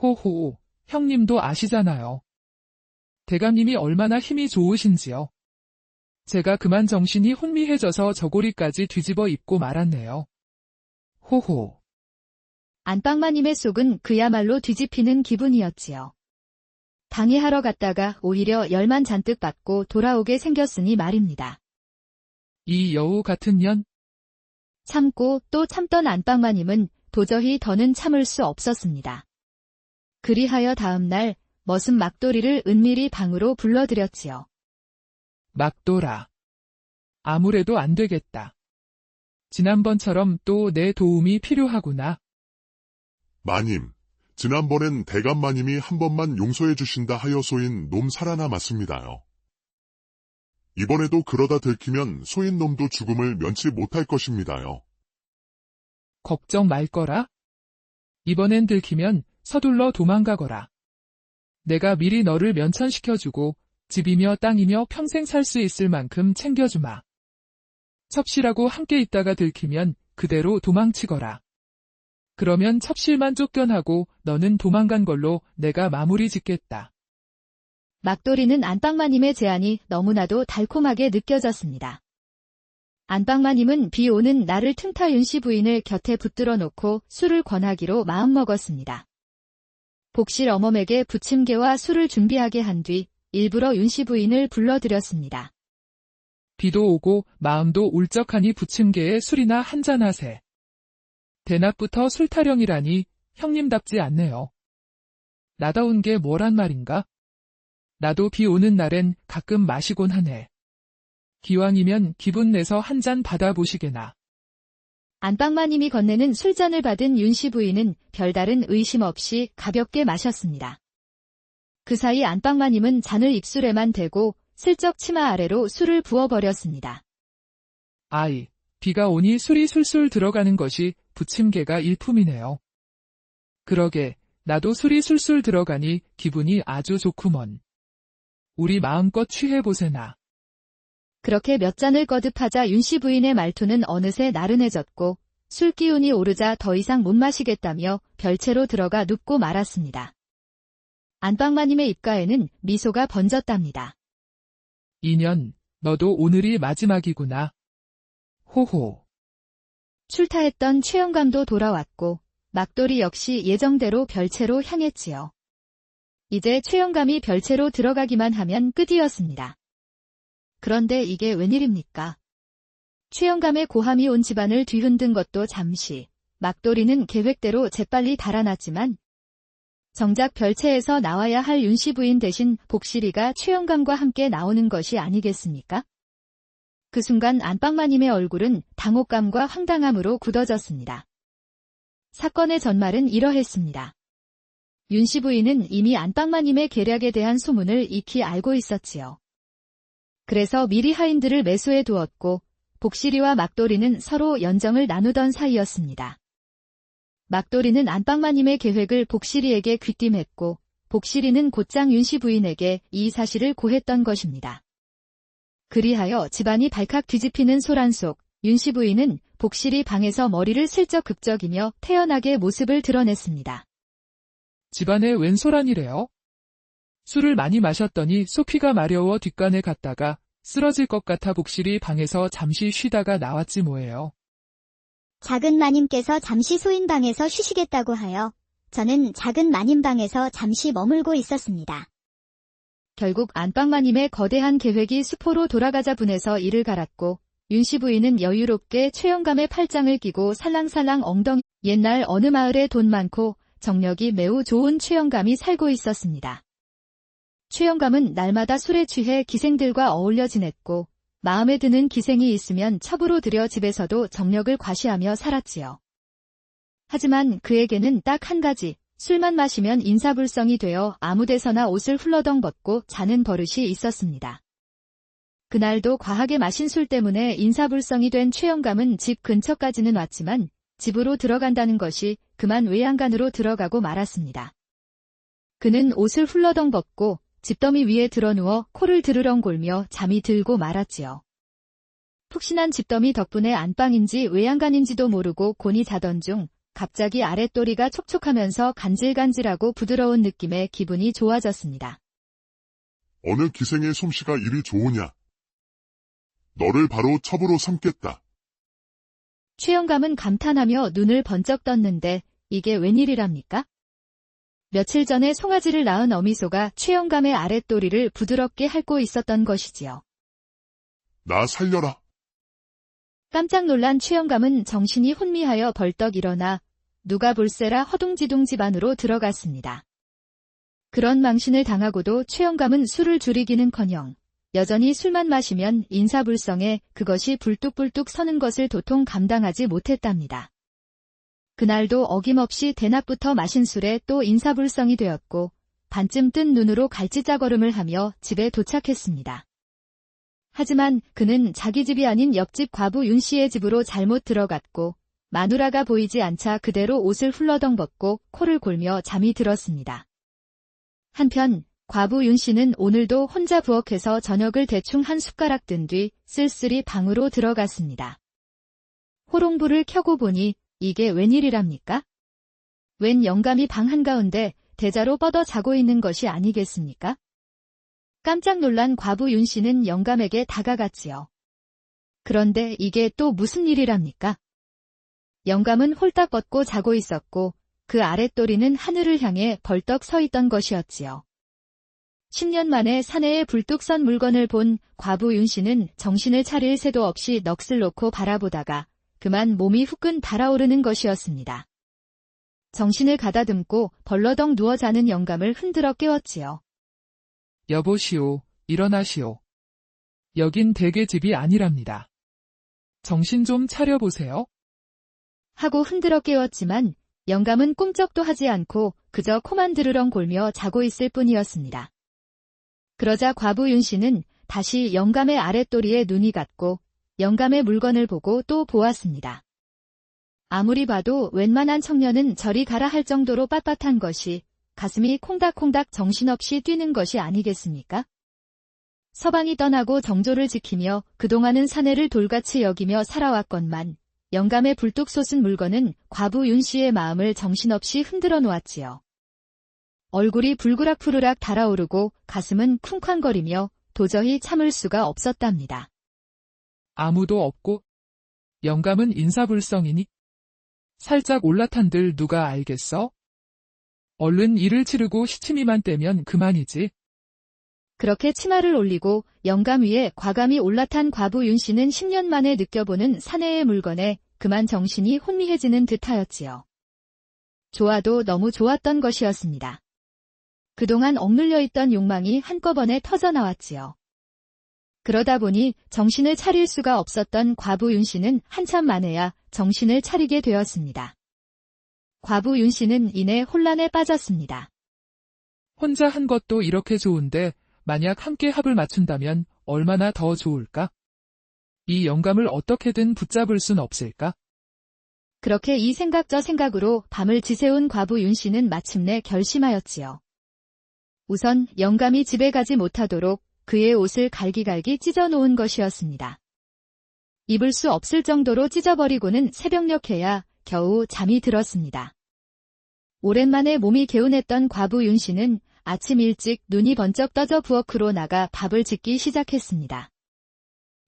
호호, 형님도 아시잖아요. 대감님이 얼마나 힘이 좋으신지요. 제가 그만 정신이 혼미해져서 저고리까지 뒤집어 입고 말았네요. 호호. 안방마님의 속은 그야말로 뒤집히는 기분이었지요. 방해하러 갔다가 오히려 열만 잔뜩 받고 돌아오게 생겼으니 말입니다. 이 여우 같은 년? 참고 또 참던 안방마님은 도저히 더는 참을 수 없었습니다. 그리하여 다음 날 머슴 막돌이를 은밀히 방으로 불러들였지요. 막돌아. 아무래도 안 되겠다. 지난번처럼 또 내 도움이 필요하구나. 마님, 지난번엔 대감마님이 한 번만 용서해 주신다 하여소인 놈 살아남았습니다요. 이번에도 그러다 들키면 소인 놈도 죽음을 면치 못할 것입니다요. 걱정 말 거라. 이번엔 들키면 서둘러 도망가거라. 내가 미리 너를 면천시켜주고 집이며 땅이며 평생 살 수 있을 만큼 챙겨주마. 첩실하고 함께 있다가 들키면 그대로 도망치거라. 그러면 첩실만 쫓겨나고 너는 도망간 걸로 내가 마무리 짓겠다. 막돌이는 안방마님의 제안이 너무나도 달콤하게 느껴졌습니다. 안방마님은 비 오는 날을 틈타 윤씨 부인을 곁에 붙들어 놓고 술을 권하기로 마음먹었습니다. 복실 어멈에게 부침개와 술을 준비하게 한 뒤 일부러 윤씨 부인을 불러들였습니다. 비도 오고 마음도 울적하니 부침개에 술이나 한잔하세. 대낮부터 술 타령이라니 형님답지 않네요. 나다운 게 뭐란 말인가? 나도 비 오는 날엔 가끔 마시곤 하네. 기왕이면 기분 내서 한 잔 받아보시게나. 안방마님이 건네는 술잔을 받은 윤씨 부인은 별다른 의심 없이 가볍게 마셨습니다. 그 사이 안방마님은 잔을 입술에만 대고 슬쩍 치마 아래로 술을 부어버렸습니다. 아이, 비가 오니 술이 술술 들어가는 것이 부침개가 일품이네요. 그러게, 나도 술이 술술 들어가니 기분이 아주 좋구먼. 우리 마음껏 취해보세나. 그렇게 몇 잔을 거듭하자 윤씨 부인의 말투는 어느새 나른해졌고 술 기운이 오르자 더 이상 못 마시겠다며 별채로 들어가 눕고 말았습니다. 안방마님의 입가에는 미소가 번졌답니다. 인연, 너도 오늘이 마지막이구나. 호호. 출타했던 최영감도 돌아왔고 막돌이 역시 예정대로 별채로 향했지요. 이제 최영감이 별채로 들어가기만 하면 끝이었습니다. 그런데 이게 웬일입니까? 최영감의 고함이 온 집안을 뒤흔든 것도 잠시, 막돌이는 계획대로 재빨리 달아났지만 정작 별채에서 나와야 할 윤씨 부인 대신 복실이가 최영감과 함께 나오는 것이 아니겠습니까? 그 순간 안방마님의 얼굴은 당혹감과 황당함으로 굳어졌습니다. 사건의 전말은 이러했습니다. 윤씨 부인은 이미 안방마님의 계략에 대한 소문을 익히 알고 있었지요. 그래서 미리 하인들을 매수해 두었고 복실이와 막돌이는 서로 연정을 나누던 사이였습니다. 막돌이는 안방마님의 계획을 복실이에게 귀띔했고 복실이는 곧장 윤씨 부인에게 이 사실을 고했던 것입니다. 그리하여 집안이 발칵 뒤집히는 소란 속 윤씨 부인은 복실이 방에서 머리를 슬쩍 극적이며 태연하게 모습을 드러냈습니다. 집안에 웬 소란이래요? 술을 많이 마셨더니 소피가 마려워 뒷간에 갔다가 쓰러질 것 같아 복실이 방에서 잠시 쉬다가 나왔지 뭐예요. 작은 마님께서 잠시 소인방에서 쉬시겠다고 하여 저는 작은 마님방에서 잠시 머물고 있었습니다. 결국 안방마님의 거대한 계획이 수포로 돌아가자 분해서 이를 갈았고 윤씨 부인은 여유롭게 최영감의 팔짱을 끼고 살랑살랑 엉덩이 옛날 어느 마을에 돈 많고 정력이 매우 좋은 최영감이 살고 있었습니다. 최영감은 날마다 술에 취해 기생들과 어울려 지냈고 마음에 드는 기생이 있으면 첩으로 들여 집에서도 정력을 과시하며 살았지요. 하지만 그에게는 딱 한 가지, 술만 마시면 인사불성이 되어 아무데서나 옷을 훌러덩 벗고 자는 버릇이 있었습니다. 그날도 과하게 마신 술 때문에 인사불성이 된 최영감은 집 근처까지는 왔지만 집으로 들어간다는 것이 그만 외양간으로 들어가고 말았습니다. 그는 옷을 훌러덩 벗고 집더미 위에 드러누워 코를 드르렁 골며 잠이 들고 말았지요. 푹신한 집더미 덕분에 안방인지 외양간인지도 모르고 곤히 자던 중 갑자기 아랫도리가 촉촉하면서 간질간질하고 부드러운 느낌에 기분이 좋아졌습니다. 어느 기생의 솜씨가 이리 좋으냐? 너를 바로 첩으로 삼겠다. 최영감은 감탄하며 눈을 번쩍 떴는데 이게 웬일이랍니까? 며칠 전에 송아지를 낳은 어미소가 최영감의 아랫도리를 부드럽게 핥고 있었던 것이지요. 나 살려라. 깜짝 놀란 최영감은 정신이 혼미하여 벌떡 일어나 누가 볼세라 허둥지둥 집 안으로 들어갔습니다. 그런 망신을 당하고도 최영감은 술을 줄이기는커녕 여전히 술만 마시면 인사불성에 그것이 불뚝불뚝 서는 것을 도통 감당하지 못했답니다. 그날도 어김없이 대낮부터 마신 술에 또 인사불성이 되었고 반쯤 뜬 눈으로 갈치자걸음을 하며 집에 도착했습니다. 하지만 그는 자기 집이 아닌 옆집 과부 윤씨의 집으로 잘못 들어갔고 마누라가 보이지 않자 그대로 옷을 훌러덩 벗고 코를 골며 잠이 들었습니다. 한편 과부 윤 씨는 오늘도 혼자 부엌에서 저녁을 대충 한 숟가락 든 뒤 쓸쓸히 방으로 들어갔습니다. 호롱불을 켜고 보니 이게 웬일이랍니까? 웬 영감이 방 한가운데 대자로 뻗어 자고 있는 것이 아니겠습니까? 깜짝 놀란 과부 윤 씨는 영감에게 다가갔지요. 그런데 이게 또 무슨 일이랍니까? 영감은 홀딱 뻗고 자고 있었고 그 아랫도리는 하늘을 향해 벌떡 서 있던 것이었지요. 10년 만에 사내에 불뚝 선 물건을 본 과부 윤 씨는 정신을 차릴 새도 없이 넋을 놓고 바라보다가 그만 몸이 후끈 달아오르는 것이었습니다. 정신을 가다듬고 벌러덩 누워 자는 영감을 흔들어 깨웠지요. 여보시오, 일어나시오. 여긴 댁의 집이 아니랍니다. 정신 좀 차려보세요. 하고 흔들어 깨웠지만 영감은 꿈쩍도 하지 않고 그저 코만 드르렁 골며 자고 있을 뿐이었습니다. 그러자 과부 윤 씨는 다시 영감의 아랫도리에 눈이 갔고 영감의 물건을 보고 또 보았습니다. 아무리 봐도 웬만한 청년은 저리 가라 할 정도로 빳빳한 것이 가슴이 콩닥콩닥 정신없이 뛰는 것이 아니겠습니까? 서방이 떠나고 정조를 지키며 그동안은 사내를 돌같이 여기며 살아왔건만 영감의 불뚝 솟은 물건은 과부 윤 씨의 마음을 정신없이 흔들어 놓았지요. 얼굴이 불그락푸르락 달아오르고 가슴은 쿵쾅거리며 도저히 참을 수가 없었답니다. 아무도 없고 영감은 인사불성이니? 살짝 올라탄들 누가 알겠어? 얼른 일을 치르고 시치미만 떼면 그만이지. 그렇게 치마를 올리고 영감 위에 과감히 올라탄 과부 윤 씨는 10년 만에 느껴보는 사내의 물건에 그만 정신이 혼미해지는 듯하였지요. 좋아도 너무 좋았던 것이었습니다. 그동안 억눌려 있던 욕망이 한꺼번에 터져나왔지요. 그러다 보니 정신을 차릴 수가 없었던 과부 윤 씨는 한참 만에야 정신을 차리게 되었습니다. 과부 윤 씨는 이내 혼란에 빠졌습니다. 혼자 한 것도 이렇게 좋은데 만약 함께 합을 맞춘다면 얼마나 더 좋을까? 이 영감을 어떻게든 붙잡을 순 없을까? 그렇게 이 생각 저 생각으로 밤을 지새운 과부 윤 씨는 마침내 결심하였지요. 우선 영감이 집에 가지 못하도록 그의 옷을 갈기갈기 찢어놓은 것이었습니다. 입을 수 없을 정도로 찢어버리고는 새벽녘에야 겨우 잠이 들었습니다. 오랜만에 몸이 개운했던 과부 윤 씨는 아침 일찍 눈이 번쩍 떠져 부엌으로 나가 밥을 짓기 시작했습니다.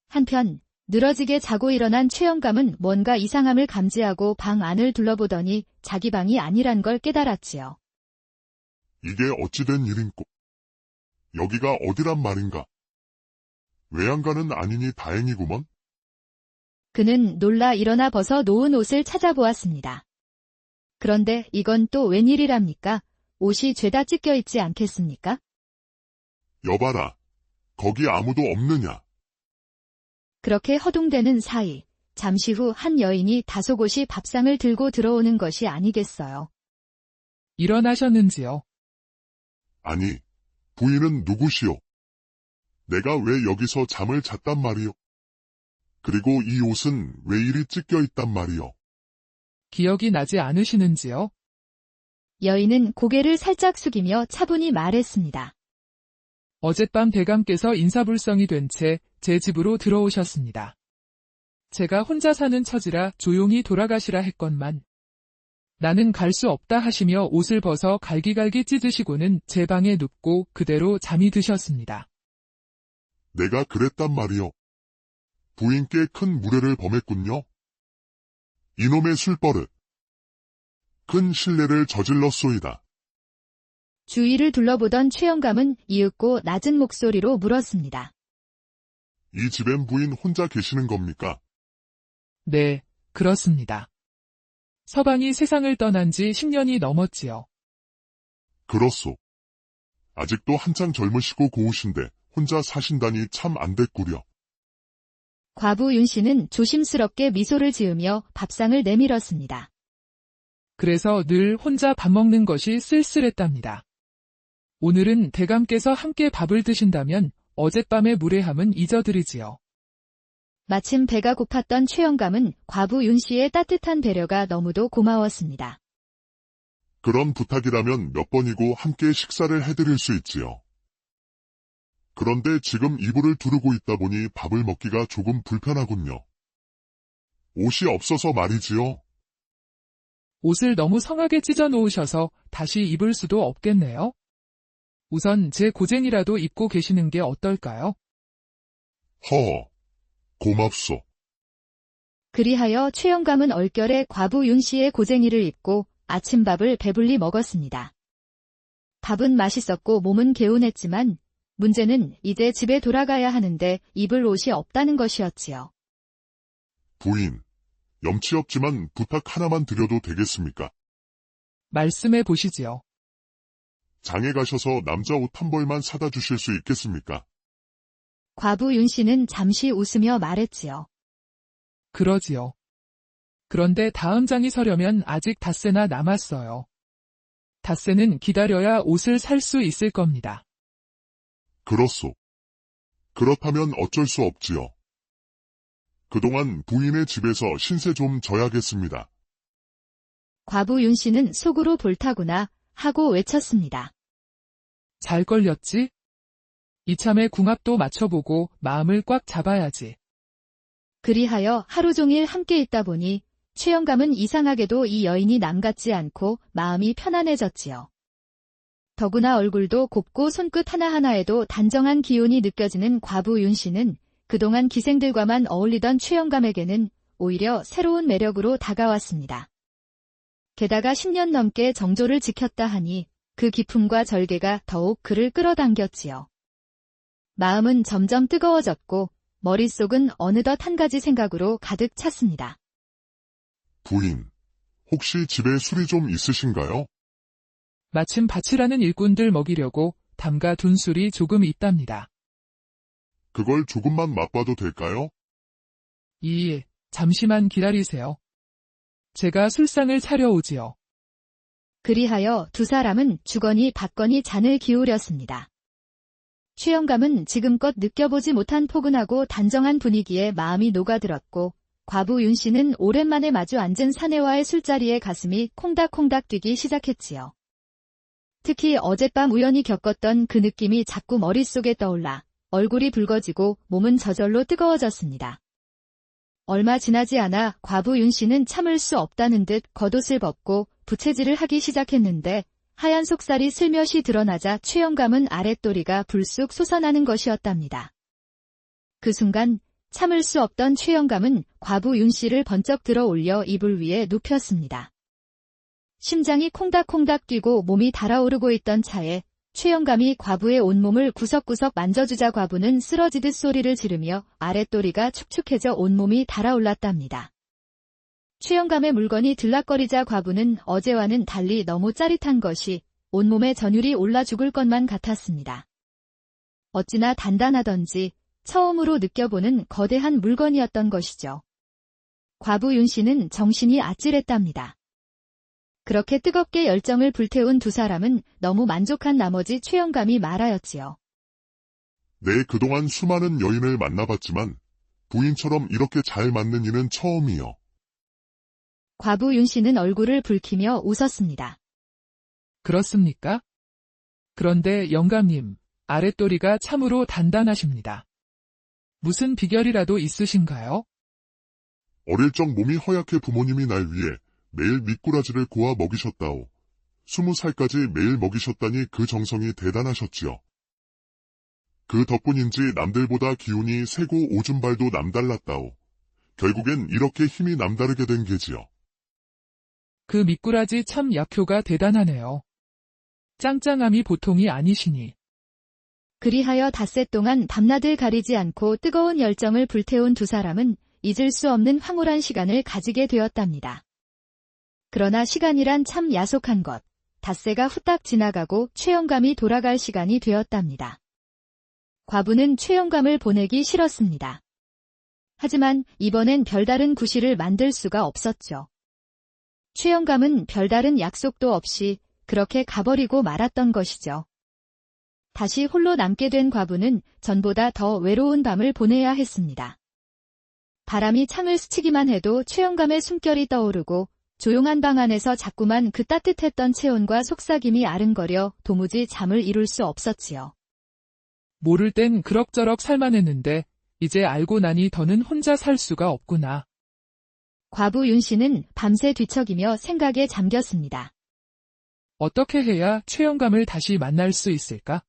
한편 늘어지게 자고 일어난 최영감은 뭔가 이상함을 감지하고 방 안을 둘러보더니 자기 방이 아니란 걸 깨달았지요. 이게 어찌된 일인꼬? 여기가 어디란 말인가? 외양간은 아니니 다행이구먼. 그는 놀라 일어나 벗어 놓은 옷을 찾아보았습니다. 그런데 이건 또 웬일이랍니까? 옷이 죄다 찢겨 있지 않겠습니까? 여봐라, 거기 아무도 없느냐? 그렇게 허둥대는 사이 잠시 후 한 여인이 다소곳이 밥상을 들고 들어오는 것이 아니겠어요. 일어나셨는지요? 아니, 부인은 누구시오? 내가 왜 여기서 잠을 잤단 말이오? 그리고 이 옷은 왜 이리 찢겨 있단 말이오? 기억이 나지 않으시는지요? 여인은 고개를 살짝 숙이며 차분히 말했습니다. 어젯밤 대감께서 인사불성이 된 채 제 집으로 들어오셨습니다. 제가 혼자 사는 처지라 조용히 돌아가시라 했건만 나는 갈 수 없다 하시며 옷을 벗어 갈기갈기 찢으시고는 제 방에 눕고 그대로 잠이 드셨습니다. 내가 그랬단 말이오. 부인께 큰 무례를 범했군요. 이놈의 술버릇. 큰 신뢰를 저질렀소이다. 주위를 둘러보던 최영감은 이윽고 낮은 목소리로 물었습니다. 이 집엔 부인 혼자 계시는 겁니까? 네, 그렇습니다. 서방이 세상을 떠난 지 10년이 넘었지요. 그렇소. 아직도 한창 젊으시고 고우신데 혼자 사신다니 참 안 됐구려. 과부 윤 씨는 조심스럽게 미소를 지으며 밥상을 내밀었습니다. 그래서 늘 혼자 밥 먹는 것이 쓸쓸했답니다. 오늘은 대감께서 함께 밥을 드신다면 어젯밤의 무례함은 잊어드리지요. 마침 배가 고팠던 최영감은 과부 윤 씨의 따뜻한 배려가 너무도 고마웠습니다. 그런 부탁이라면 몇 번이고 함께 식사를 해드릴 수 있지요. 그런데 지금 이불을 두르고 있다 보니 밥을 먹기가 조금 불편하군요. 옷이 없어서 말이지요. 옷을 너무 성하게 찢어 놓으셔서 다시 입을 수도 없겠네요. 우선 제 고쟁이라도 입고 계시는 게 어떨까요? 허허, 고맙소. 그리하여 최영감은 얼결에 과부 윤 씨의 고쟁이를 입고 아침밥을 배불리 먹었습니다. 밥은 맛있었고 몸은 개운했지만 문제는 이제 집에 돌아가야 하는데 입을 옷이 없다는 것이었지요. 부인, 염치 없지만 부탁 하나만 드려도 되겠습니까? 말씀해 보시지요. 장에 가셔서 남자 옷 한 벌만 사다 주실 수 있겠습니까? 과부 윤 씨는 잠시 웃으며 말했지요. 그러지요. 그런데 다음 장이 서려면 아직 닷새나 남았어요. 닷새는 기다려야 옷을 살 수 있을 겁니다. 그렇소. 그렇다면 어쩔 수 없지요. 그동안 부인의 집에서 신세 좀 져야겠습니다. 과부 윤 씨는 속으로 볼타구나 하고 외쳤습니다. 잘 걸렸지? 이참에 궁합도 맞춰보고 마음을 꽉 잡아야지. 그리하여 하루 종일 함께 있다 보니 최영감은 이상하게도 이 여인이 남 같지 않고 마음이 편안해졌지요. 더구나 얼굴도 곱고 손끝 하나하나에도 단정한 기운이 느껴지는 과부 윤 씨는 그동안 기생들과만 어울리던 최영감에게는 오히려 새로운 매력으로 다가왔습니다. 게다가 10년 넘게 정조를 지켰다 하니 그 기품과 절개가 더욱 그를 끌어당겼지요. 마음은 점점 뜨거워졌고 머릿속은 어느덧 한 가지 생각으로 가득 찼습니다. 부인, 혹시 집에 술이 좀 있으신가요? 마침 밭이라는 일꾼들 먹이려고 담가 둔 술이 조금 있답니다. 그걸 조금만 맛봐도 될까요? 잠시만 기다리세요. 제가 술상을 차려오지요. 그리하여 두 사람은 주거니 받거니 잔을 기울였습니다. 최영감은 지금껏 느껴보지 못한 포근하고 단정한 분위기에 마음이 녹아들었고 과부 윤 씨는 오랜만에 마주 앉은 사내와의 술자리에 가슴이 콩닥콩닥 뛰기 시작했지요. 특히 어젯밤 우연히 겪었던 그 느낌이 자꾸 머릿속에 떠올라 얼굴이 붉어지고 몸은 저절로 뜨거워졌습니다. 얼마 지나지 않아 과부 윤 씨는 참을 수 없다는 듯 겉옷을 벗고 부채질을 하기 시작했는데 하얀 속살이 슬며시 드러나자 최영감은 아랫도리가 불쑥 솟아나는 것이었답니다. 그 순간 참을 수 없던 최영감은 과부 윤 씨를 번쩍 들어 올려 이불 위에 눕혔습니다. 심장이 콩닥콩닥 뛰고 몸이 달아오르고 있던 차에 최영감이 과부의 온몸을 구석구석 만져주자 과부는 쓰러지듯 소리를 지르며 아랫도리가 축축해져 온몸이 달아올랐답니다. 최영감의 물건이 들락거리자 과부는 어제와는 달리 너무 짜릿한 것이 온몸에 전율이 올라 죽을 것만 같았습니다. 어찌나 단단하던지 처음으로 느껴보는 거대한 물건이었던 것이죠. 과부 윤 씨는 정신이 아찔했답니다. 그렇게 뜨겁게 열정을 불태운 두 사람은 너무 만족한 나머지 최영감이 말하였지요. 네, 그동안 수많은 여인을 만나봤지만 부인처럼 이렇게 잘 맞는 이는 처음이요. 과부 윤 씨는 얼굴을 붉히며 웃었습니다. 그렇습니까? 그런데 영감님, 아랫도리가 참으로 단단하십니다. 무슨 비결이라도 있으신가요? 어릴 적 몸이 허약해 부모님이 날 위해 매일 미꾸라지를 고아 먹이셨다오. 20살까지 매일 먹이셨다니 그 정성이 대단하셨지요. 그 덕분인지 남들보다 기운이 세고 오줌발도 남달랐다오. 결국엔 이렇게 힘이 남다르게 된 게지요. 그 미꾸라지 참 약효가 대단하네요. 짱짱함이 보통이 아니시니. 그리하여 닷새 동안 밤낮을 가리지 않고 뜨거운 열정을 불태운 두 사람은 잊을 수 없는 황홀한 시간을 가지게 되었답니다. 그러나 시간이란 참 야속한 것, 닷새가 후딱 지나가고 최영감이 돌아갈 시간이 되었답니다. 과부는 최영감을 보내기 싫었습니다. 하지만 이번엔 별다른 구실을 만들 수가 없었죠. 최영감은 별다른 약속도 없이 그렇게 가버리고 말았던 것이죠. 다시 홀로 남게 된 과부는 전보다 더 외로운 밤을 보내야 했습니다. 바람이 창을 스치기만 해도 최영감의 숨결이 떠오르고 조용한 방 안에서 자꾸만 그 따뜻했던 체온과 속삭임이 아른거려 도무지 잠을 이룰 수 없었지요. 모를 땐 그럭저럭 살만했는데 이제 알고 나니 더는 혼자 살 수가 없구나. 과부 윤 씨는 밤새 뒤척이며 생각에 잠겼습니다. 어떻게 해야 최영감을 다시 만날 수 있을까?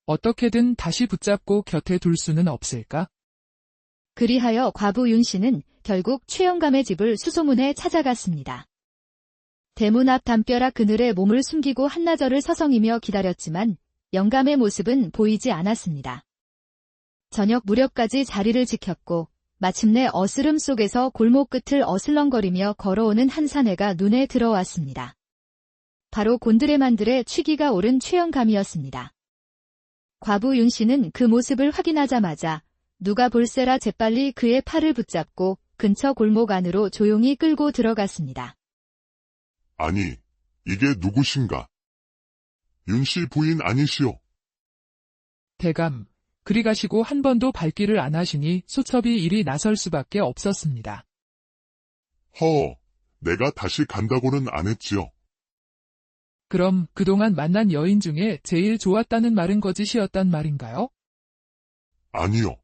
어떻게든 다시 붙잡고 곁에 둘 수는 없을까? 그리하여 과부 윤 씨는 결국 최영감의 집을 수소문해 찾아갔습니다. 대문 앞 담벼락 그늘에 몸을 숨기고 한나절을 서성이며 기다렸지만 영감의 모습은 보이지 않았습니다. 저녁 무렵까지 자리를 지켰고 마침내 어스름 속에서 골목 끝을 어슬렁거리며 걸어오는 한 사내가 눈에 들어왔습니다. 바로 곤드레만드레 취기가 오른 최영감이었습니다. 과부 윤 씨는 그 모습을 확인하자마자 누가 볼세라 재빨리 그의 팔을 붙잡고 근처 골목 안으로 조용히 끌고 들어갔습니다. 아니, 이게 누구신가? 윤씨 부인 아니시오? 대감, 그리 가시고 한 번도 발길을 안 하시니 소첩이 이리 나설 수밖에 없었습니다. 내가 다시 간다고는 안 했지요. 그럼 그동안 만난 여인 중에 제일 좋았다는 말은 거짓이었단 말인가요? 아니요.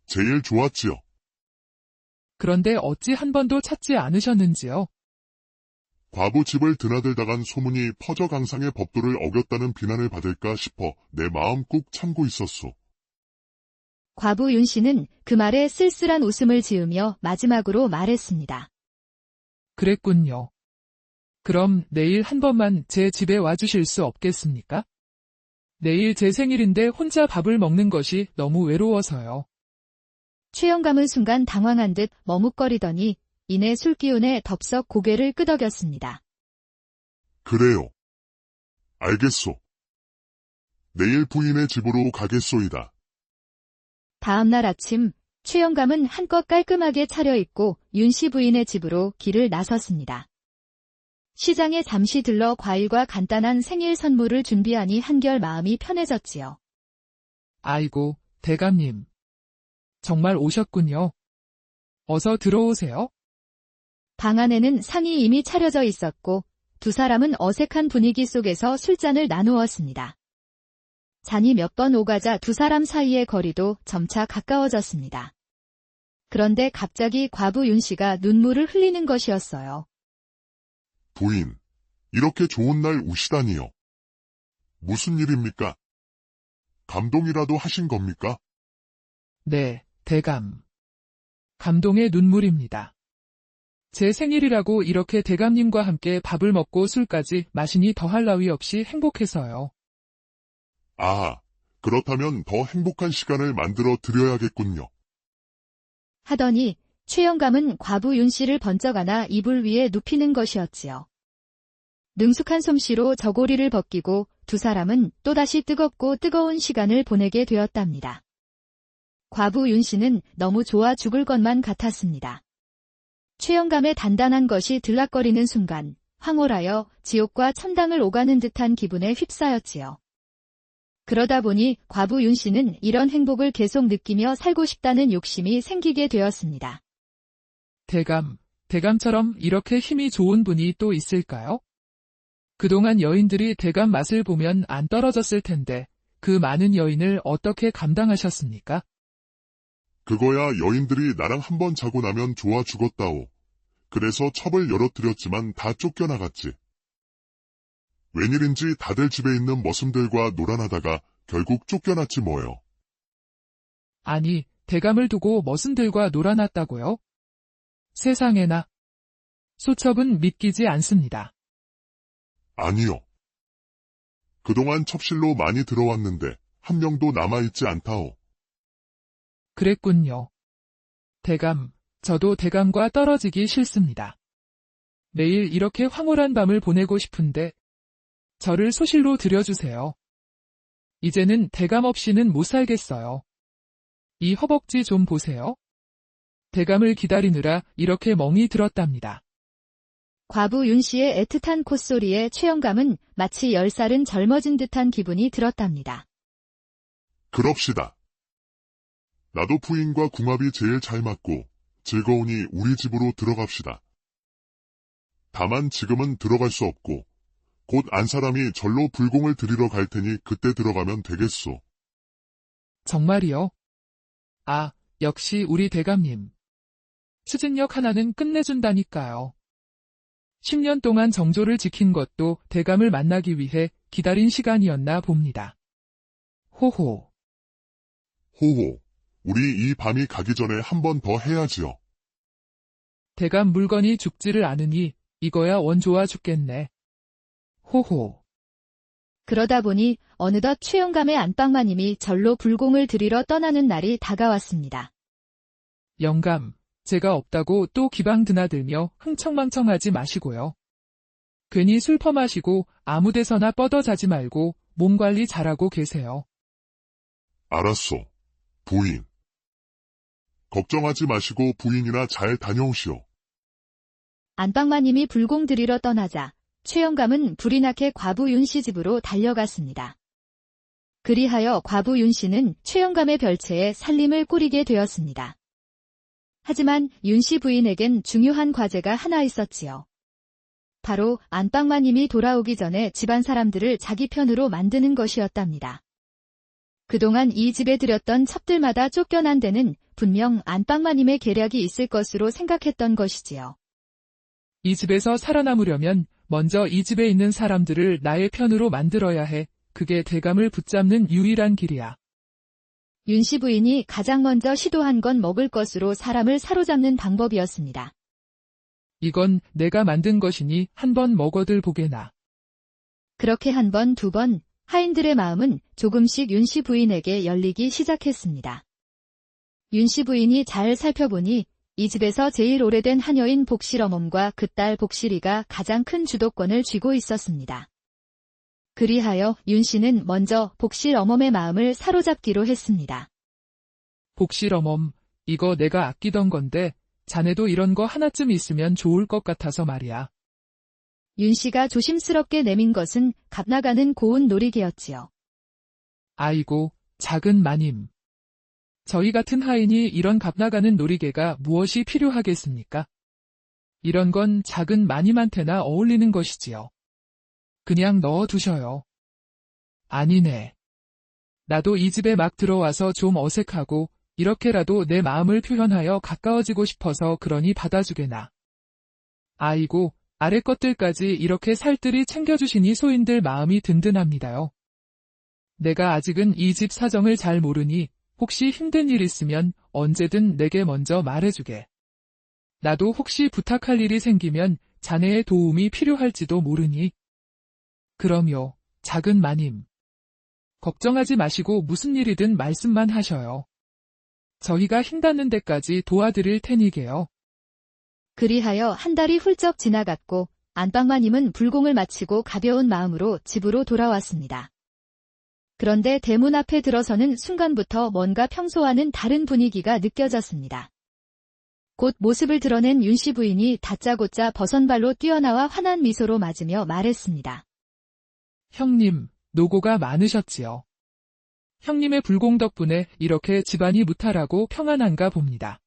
제일 좋았지요. 그런데 어찌 한 번도 찾지 않으셨는지요? 과부 집을 드나들다간 소문이 퍼져 강상의 법도를 어겼다는 비난을 받을까 싶어 내 마음 꾹 참고 있었소. 과부 윤 씨는 그 말에 쓸쓸한 웃음을 지으며 마지막으로 말했습니다. 그랬군요. 그럼 내일 한 번만 제 집에 와주실 수 없겠습니까? 내일 제 생일인데 혼자 밥을 먹는 것이 너무 외로워서요. 최영감은 순간 당황한 듯 머뭇거리더니 이내 술기운에 덥석 고개를 끄덕였습니다. 그래요. 알겠소. 내일 부인의 집으로 가겠소이다. 다음날 아침 최영감은 한껏 깔끔하게 차려입고 윤씨 부인의 집으로 길을 나섰습니다. 시장에 잠시 들러 과일과 간단한 생일 선물을 준비하니 한결 마음이 편해졌지요. 아이고, 대감님. 정말 오셨군요. 어서 들어오세요. 방 안에는 상이 이미 차려져 있었고 두 사람은 어색한 분위기 속에서 술잔을 나누었습니다. 잔이 몇 번 오가자 두 사람 사이의 거리도 점차 가까워졌습니다. 그런데 갑자기 과부 윤 씨가 눈물을 흘리는 것이었어요. 부인, 이렇게 좋은 날 우시다니요. 무슨 일입니까? 감동이라도 하신 겁니까? 네, 대감. 감동의 눈물입니다. 제 생일이라고 이렇게 대감님과 함께 밥을 먹고 술까지 마시니 더할 나위 없이 행복해서요. 아, 그렇다면 더 행복한 시간을 만들어 드려야겠군요. 하더니 최영감은 과부 윤 씨를 번쩍 안아 이불 위에 눕히는 것이었지요. 능숙한 솜씨로 저고리를 벗기고 두 사람은 또다시 뜨겁고 뜨거운 시간을 보내게 되었답니다. 과부 윤 씨는 너무 좋아 죽을 것만 같았습니다. 최영감의 단단한 것이 들락거리는 순간 황홀하여 지옥과 천당을 오가는 듯한 기분에 휩싸였지요. 그러다 보니 과부 윤 씨는 이런 행복을 계속 느끼며 살고 싶다는 욕심이 생기게 되었습니다. 대감처럼 이렇게 힘이 좋은 분이 또 있을까요? 그동안 여인들이 대감 맛을 보면 안 떨어졌을 텐데 그 많은 여인을 어떻게 감당하셨습니까? 그거야 여인들이 나랑 한번 자고 나면 좋아 죽었다오. 그래서 첩을 열어드렸지만 다 쫓겨나갔지. 웬일인지 다들 집에 있는 머슴들과 놀아나다가 결국 쫓겨났지 뭐요. 아니, 대감을 두고 머슴들과 놀아났다고요? 세상에나. 소첩은 믿기지 않습니다. 아니요. 그동안 첩실로 많이 들어왔는데 한 명도 남아있지 않다오. 그랬군요. 대감, 저도 대감과 떨어지기 싫습니다. 매일 이렇게 황홀한 밤을 보내고 싶은데 저를 소실로 들여주세요. 이제는 대감 없이는 못 살겠어요. 이 허벅지 좀 보세요. 대감을 기다리느라 이렇게 멍이 들었답니다. 과부 윤 씨의 애틋한 콧소리에 최영감은 마치 10살은 젊어진 듯한 기분이 들었답니다. 그럽시다. 나도 부인과 궁합이 제일 잘 맞고 즐거우니 우리 집으로 들어갑시다. 다만 지금은 들어갈 수 없고 곧 안사람이 절로 불공을 드리러 갈 테니 그때 들어가면 되겠소. 정말이요? 아, 역시 우리 대감님. 추진력 하나는 끝내준다니까요. 10년 동안 정조를 지킨 것도 대감을 만나기 위해 기다린 시간이었나 봅니다. 호호. 호호, 우리 이 밤이 가기 전에 한 번 더 해야지요. 대감 물건이 죽지를 않으니 이거야 원 좋아 죽겠네. 호호. 그러다 보니 어느덧 최영감의 안방마님이 절로 불공을 드리러 떠나는 날이 다가왔습니다. 영감, 제가 없다고 또 기방 드나들며 흥청망청하지 마시고요. 괜히 술 퍼마시고 아무 데서나 뻗어 자지 말고 몸 관리 잘하고 계세요. 알았소, 부인. 걱정하지 마시고 부인이나 잘 다녀오시오. 안방마님이 불공 드리러 떠나자 최영감은 불이 나게 과부 윤씨 집으로 달려갔습니다. 그리하여 과부 윤씨는 최영감의 별채에 살림을 꾸리게 되었습니다. 하지만 윤씨 부인에겐 중요한 과제가 하나 있었지요. 바로 안방마님이 돌아오기 전에 집안 사람들을 자기 편으로 만드는 것이었답니다. 그동안 이 집에 들였던 첩들마다 쫓겨난 데는 분명 안방마님의 계략이 있을 것으로 생각했던 것이지요. 이 집에서 살아남으려면 먼저 이 집에 있는 사람들을 나의 편으로 만들어야 해. 그게 대감을 붙잡는 유일한 길이야. 윤씨 부인이 가장 먼저 시도한 건 먹을 것으로 사람을 사로잡는 방법이었습니다. 이건 내가 만든 것이니 한번 먹어들 보게나. 그렇게 한 번, 두 번, 하인들의 마음은 조금씩 윤씨 부인에게 열리기 시작했습니다. 윤씨 부인이 잘 살펴보니 이 집에서 제일 오래된 하녀인 복실어멈과 그 딸 복실이가 가장 큰 주도권을 쥐고 있었습니다. 그리하여 윤씨는 먼저 복실어멈의 마음을 사로잡기로 했습니다. 복실어멈, 이거 내가 아끼던 건데 자네도 이런 거 하나쯤 있으면 좋을 것 같아서 말이야. 윤씨가 조심스럽게 내민 것은 값나가는 고운 놀이개였지요. 아이고, 작은 마님. 저희 같은 하인이 이런 값나가는 놀이개가 무엇이 필요하겠습니까? 이런 건 작은 마님한테나 어울리는 것이지요. 그냥 넣어두셔요. 아니네. 나도 이 집에 막 들어와서 좀 어색하고 이렇게라도 내 마음을 표현하여 가까워지고 싶어서 그러니 받아주게나. 아이고, 아래 것들까지 이렇게 살뜰히 챙겨주시니 소인들 마음이 든든합니다요. 내가 아직은 이 집 사정을 잘 모르니 혹시 힘든 일 있으면 언제든 내게 먼저 말해주게. 나도 혹시 부탁할 일이 생기면 자네의 도움이 필요할지도 모르니. 그럼요, 작은 마님. 걱정하지 마시고 무슨 일이든 말씀만 하셔요. 저희가 힘닿는 데까지 도와드릴 테니게요. 그리하여 한 달이 훌쩍 지나갔고 안방마님은 불공을 마치고 가벼운 마음으로 집으로 돌아왔습니다. 그런데 대문 앞에 들어서는 순간부터 뭔가 평소와는 다른 분위기가 느껴졌습니다. 곧 모습을 드러낸 윤씨 부인이 다짜고짜 버선발로 뛰어나와 환한 미소로 맞으며 말했습니다. 형님, 노고가 많으셨지요. 형님의 불공 덕분에 이렇게 집안이 무탈하고 평안한가 봅니다.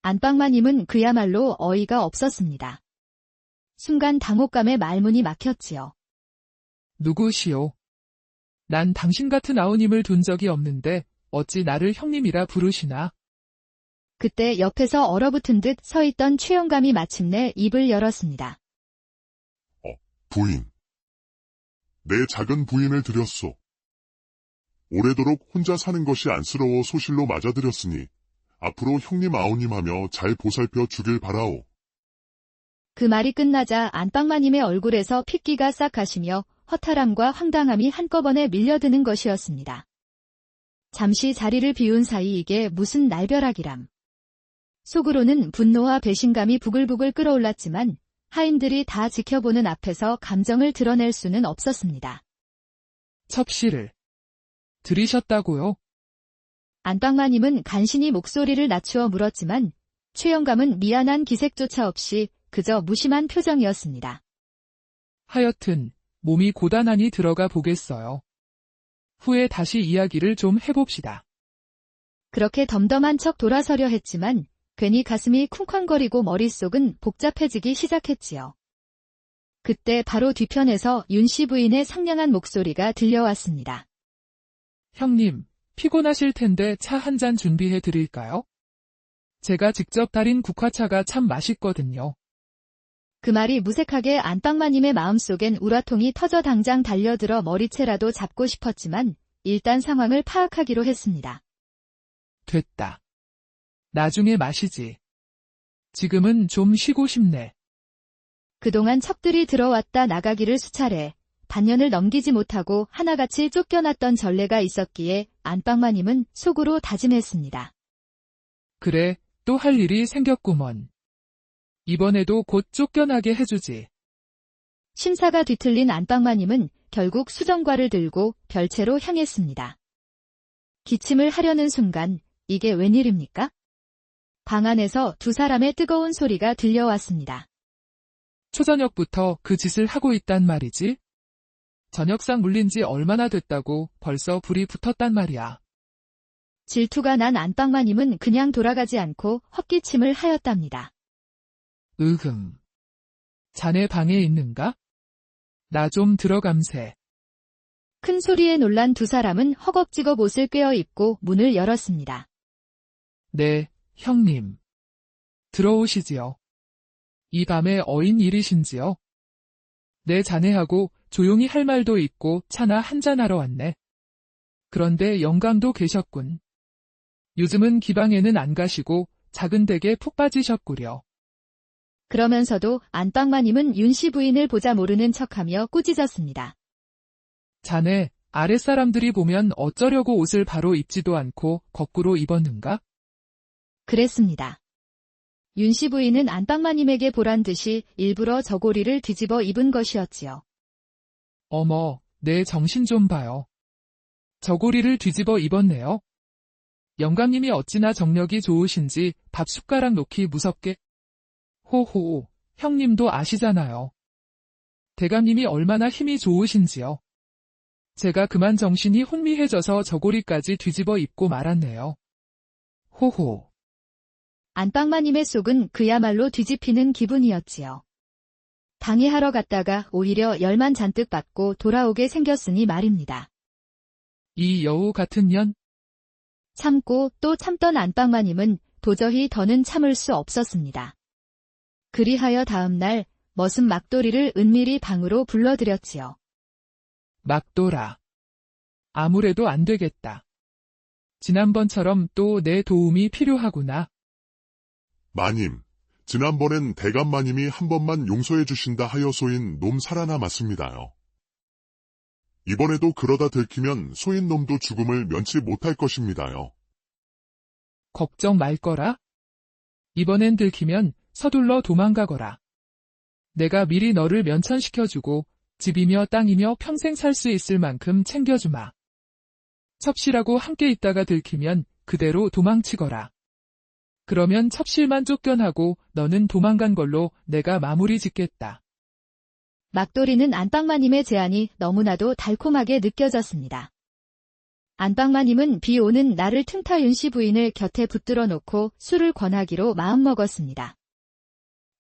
안방마님은 그야말로 어이가 없었습니다. 순간 당혹감에 말문이 막혔지요. 누구시오? 난 당신 같은 아우님을 둔 적이 없는데 어찌 나를 형님이라 부르시나? 그때 옆에서 얼어붙은 듯 서 있던 최영감이 마침내 입을 열었습니다. 부인. 내 작은 부인을 드렸소. 오래도록 혼자 사는 것이 안쓰러워 소실로 맞아드렸으니 앞으로 형님 아우님 하며 잘 보살펴 주길 바라오. 그 말이 끝나자 안방마님의 얼굴에서 핏기가 싹 가시며 허탈함과 황당함이 한꺼번에 밀려드는 것이었습니다. 잠시 자리를 비운 사이 이게 무슨 날벼락이람. 속으로는 분노와 배신감이 부글부글 끓어올랐지만 하인들이 다 지켜보는 앞에서 감정을 드러낼 수는 없었습니다. 첩씨를 들이셨다고요? 안방마님은 간신히 목소리를 낮추어 물었지만 최영감은 미안한 기색조차 없이 그저 무심한 표정이었습니다. 하여튼 몸이 고단하니 들어가 보겠어요. 후에 다시 이야기를 좀 해봅시다. 그렇게 덤덤한 척 돌아서려 했지만 괜히 가슴이 쿵쾅거리고 머릿속은 복잡해지기 시작했지요. 그때 바로 뒤편에서 윤씨 부인의 상냥한 목소리가 들려왔습니다. 형님, 피곤하실 텐데 차 한 잔 준비해 드릴까요? 제가 직접 달인 국화차가 참 맛있거든요. 그 말이 무색하게 안방마님의 마음속엔 우라통이 터져 당장 달려들어 머리채라도 잡고 싶었지만 일단 상황을 파악하기로 했습니다. 됐다. 나중에 마시지. 지금은 좀 쉬고 싶네. 그동안 척들이 들어왔다 나가기를 수차례 반년을 넘기지 못하고 하나같이 쫓겨났던 전례가 있었기에 안방마님은 속으로 다짐했습니다. 그래, 또 할 일이 생겼구먼. 이번에도 곧 쫓겨나게 해주지. 심사가 뒤틀린 안방마님은 결국 수정과를 들고 별채로 향했습니다. 기침을 하려는 순간 이게 웬일입니까? 방 안에서 두 사람의 뜨거운 소리가 들려왔습니다. 초저녁부터 그 짓을 하고 있단 말이지? 저녁상 물린 지 얼마나 됐다고 벌써 불이 붙었단 말이야. 질투가 난 안방마님은 그냥 돌아가지 않고 헛기침을 하였답니다. 으흠. 자네 방에 있는가? 나 좀 들어감세. 큰 소리에 놀란 두 사람은 허겁지겁 옷을 꿰어 입고 문을 열었습니다. 네, 형님. 들어오시지요. 이 밤에 어인 일이신지요? 내 자네하고 조용히 할 말도 있고 차나 한잔하러 왔네. 그런데 영감도 계셨군. 요즘은 기방에는 안 가시고 작은 댁에 푹 빠지셨구려. 그러면서도 안방마님은 윤씨 부인을 보자 모르는 척하며 꾸짖었습니다. 자네, 아랫사람들이 보면 어쩌려고 옷을 바로 입지도 않고 거꾸로 입었는가? 그랬습니다. 윤씨 부인은 안방마님에게 보란 듯이 일부러 저고리를 뒤집어 입은 것이었지요. 어머, 내 정신 좀 봐요. 저고리를 뒤집어 입었네요. 영감님이 어찌나 정력이 좋으신지 밥 숟가락 놓기 무섭게. 호호, 형님도 아시잖아요. 대감님이 얼마나 힘이 좋으신지요. 제가 그만 정신이 혼미해져서 저고리까지 뒤집어 입고 말았네요. 호호. 안방마님의 속은 그야말로 뒤집히는 기분이었지요. 방해하러 갔다가 오히려 열만 잔뜩 받고 돌아오게 생겼으니 말입니다. 이 여우 같은 년? 참고 또 참던 안방마님은 도저히 더는 참을 수 없었습니다. 그리하여 다음 날 머슴 막돌이를 은밀히 방으로 불러들였지요. 막돌아. 아무래도 안 되겠다. 지난번처럼 또 내 도움이 필요하구나. 마님, 지난번엔 대감마님이 한 번만 용서해 주신다 하여소인 놈 살아남았습니다요. 이번에도 그러다 들키면 소인 놈도 죽음을 면치 못할 것입니다요. 걱정 말 거라. 이번엔 들키면 서둘러 도망가거라. 내가 미리 너를 면천시켜주고 집이며 땅이며 평생 살 수 있을 만큼 챙겨주마. 첩실하고 함께 있다가 들키면 그대로 도망치거라. 그러면 첩실만 쫓겨나고 너는 도망간 걸로 내가 마무리 짓겠다. 막돌이는 안방마님의 제안이 너무나도 달콤하게 느껴졌습니다. 안방마님은 비 오는 날을 틈타 윤씨 부인을 곁에 붙들어 놓고 술을 권하기로 마음먹었습니다.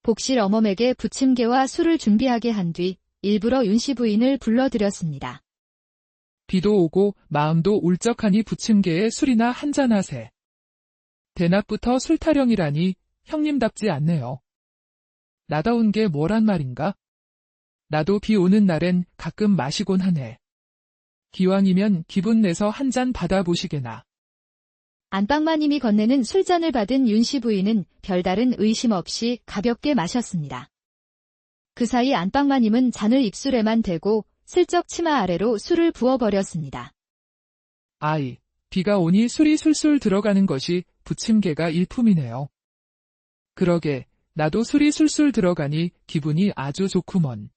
복실 어멈에게 부침개와 술을 준비하게 한 뒤 일부러 윤씨 부인을 불러들였습니다. 비도 오고 마음도 울적하니 부침개에 술이나 한잔하세. 대낮부터 술 타령이라니 형님답지 않네요. 나다운 게 뭐란 말인가? 나도 비 오는 날엔 가끔 마시곤 하네. 기왕이면 기분 내서 한 잔 받아보시게나. 안방마님이 건네는 술잔을 받은 윤씨 부인은 별다른 의심 없이 가볍게 마셨습니다. 그 사이 안방마님은 잔을 입술에만 대고 슬쩍 치마 아래로 술을 부어버렸습니다. 아이, 비가 오니 술이 술술 들어가는 것이 부침개가 일품이네요. 그러게, 나도 술이 술술 들어가니 기분이 아주 좋구먼.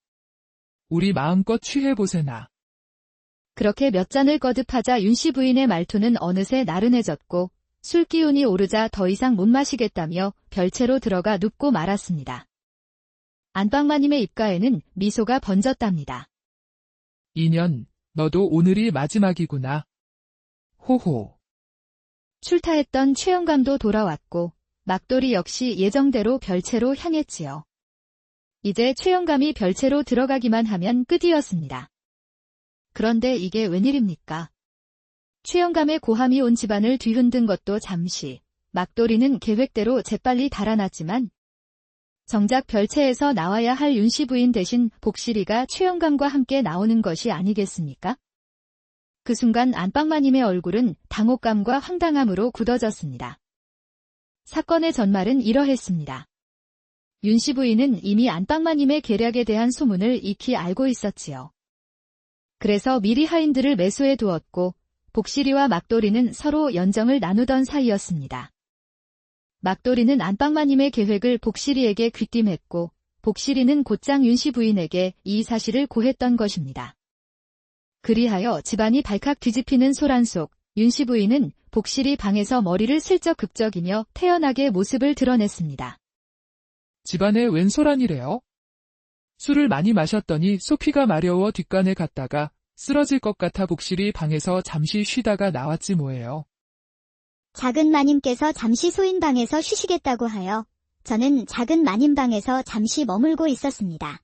우리 마음껏 취해보세나. 그렇게 몇 잔을 거듭하자 윤씨 부인의 말투는 어느새 나른해졌고 술 기운이 오르자 더 이상 못 마시겠다며 별채로 들어가 눕고 말았습니다. 안방마님의 입가에는 미소가 번졌답니다. 인연, 너도 오늘이 마지막이구나. 호호. 출타했던 최영감도 돌아왔고 막돌이 역시 예정대로 별채로 향했지요. 이제 최영감이 별채로 들어가기만 하면 끝이었습니다. 그런데 이게 웬일입니까? 최영감의 고함이 온 집안을 뒤흔든 것도 잠시, 막돌이는 계획대로 재빨리 달아났지만 정작 별채에서 나와야 할 윤씨 부인 대신 복실이가 최영감과 함께 나오는 것이 아니겠습니까? 그 순간 안방마님의 얼굴은 당혹감과 황당함으로 굳어졌습니다. 사건의 전말은 이러했습니다. 윤씨 부인은 이미 안방마님의 계략에 대한 소문을 익히 알고 있었지요. 그래서 미리 하인들을 매수해 두었고 복실이와 막돌이는 서로 연정을 나누던 사이였습니다. 막돌이는 안방마님의 계획을 복실이에게 귀띔했고 복실이는 곧장 윤씨 부인에게 이 사실을 고했던 것입니다. 그리하여 집안이 발칵 뒤집히는 소란 속 윤씨 부인은 복실이 방에서 머리를 슬쩍 극적이며 태연하게 모습을 드러냈습니다. 집안에 웬 소란이래요? 술을 많이 마셨더니 소피가 마려워 뒷간에 갔다가 쓰러질 것 같아 복실이 방에서 잠시 쉬다가 나왔지 뭐예요. 작은 마님께서 잠시 소인방에서 쉬시겠다고 하여 저는 작은 마님방에서 잠시 머물고 있었습니다.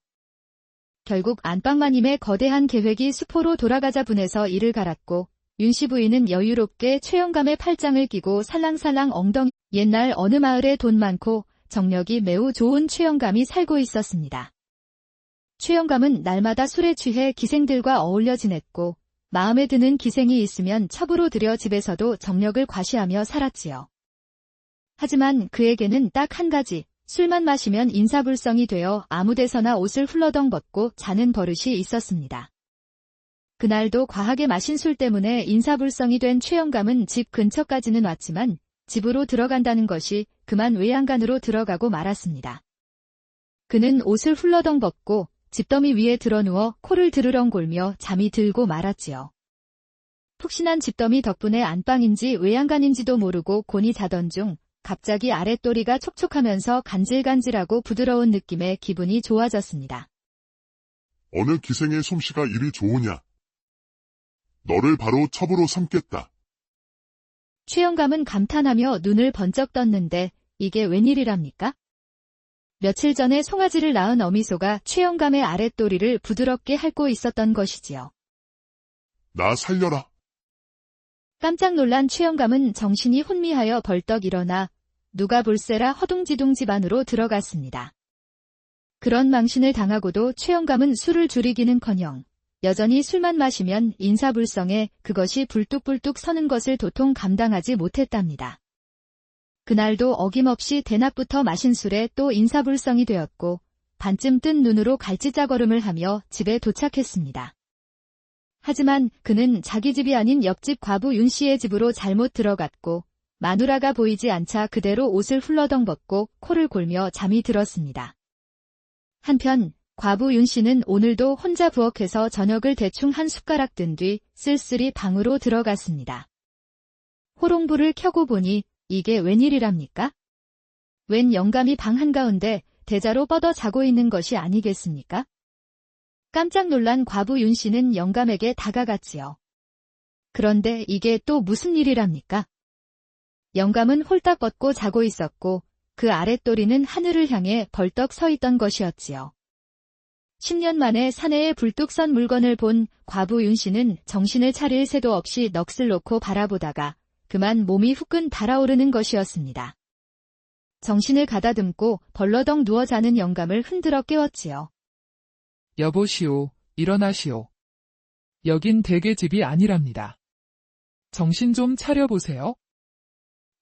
결국 안방마님의 거대한 계획이 수포로 돌아가자 분해서 이를 갈았고 윤씨 부인은 여유롭게 최영감의 팔짱을 끼고 살랑살랑 엉덩이 옛날 어느 마을에 돈 많고 정력이 매우 좋은 최영감이 살고 있었습니다. 최영감은 날마다 술에 취해 기생들과 어울려 지냈고 마음에 드는 기생이 있으면 첩으로 들여 집에서도 정력을 과시하며 살았지요. 하지만 그에게는 딱 한 가지, 술만 마시면 인사불성이 되어 아무데서나 옷을 훌러덩 벗고 자는 버릇이 있었습니다. 그날도 과하게 마신 술 때문에 인사불성이 된 최영감은 집 근처까지는 왔지만 집으로 들어간다는 것이 그만 외양간으로 들어가고 말았습니다. 그는 옷을 훌러덩 벗고 집더미 위에 드러누워 코를 드르렁 골며 잠이 들고 말았지요. 푹신한 집더미 덕분에 안방인지 외양간인지도 모르고 곤히 자던 중 갑자기 아랫도리가 촉촉하면서 간질간질하고 부드러운 느낌에 기분이 좋아졌습니다. 어느 기생의 솜씨가 이리 좋으냐? 너를 바로 첩으로 삼겠다. 최영감은 감탄하며 눈을 번쩍 떴는데 이게 웬일이랍니까? 며칠 전에 송아지를 낳은 어미소가 최영감의 아랫도리를 부드럽게 핥고 있었던 것이지요. 나 살려라. 깜짝 놀란 최영감은 정신이 혼미하여 벌떡 일어나 누가 볼세라 허둥지둥 집 안으로 들어갔습니다. 그런 망신을 당하고도 최영감은 술을 줄이기는커녕 여전히 술만 마시면 인사불성에 그것이 불뚝불뚝 서는 것을 도통 감당하지 못했답니다. 그날도 어김없이 대낮부터 마신 술에 또 인사불성이 되었고 반쯤 뜬 눈으로 갈치자걸음을 하며 집에 도착했습니다. 하지만 그는 자기 집이 아닌 옆집 과부 윤씨의 집으로 잘못 들어갔고 마누라가 보이지 않자 그대로 옷을 훌러덩 벗고 코를 골며 잠이 들었습니다. 한편 과부 윤씨는 오늘도 혼자 부엌에서 저녁을 대충 한 숟가락 든 뒤 쓸쓸히 방으로 들어갔습니다. 호롱불을 켜고 보니 이게 웬일이랍니까? 웬 영감이 방 한가운데 대자로 뻗어 자고 있는 것이 아니겠습니까? 깜짝 놀란 과부 윤씨는 영감에게 다가갔지요. 그런데 이게 또 무슨 일이랍니까? 영감은 홀딱 뻗고 자고 있었고 그 아랫도리는 하늘을 향해 벌떡 서 있던 것이었지요. 10년 만에 사내에 불뚝 선 물건을 본 과부 윤씨는 정신을 차릴 새도 없이 넋을 놓고 바라보다가 그만 몸이 후끈 달아오르는 것이었습니다. 정신을 가다듬고 벌러덩 누워 자는 영감을 흔들어 깨웠지요. 여보시오, 일어나시오. 여긴 댁의 집이 아니랍니다. 정신 좀 차려보세요.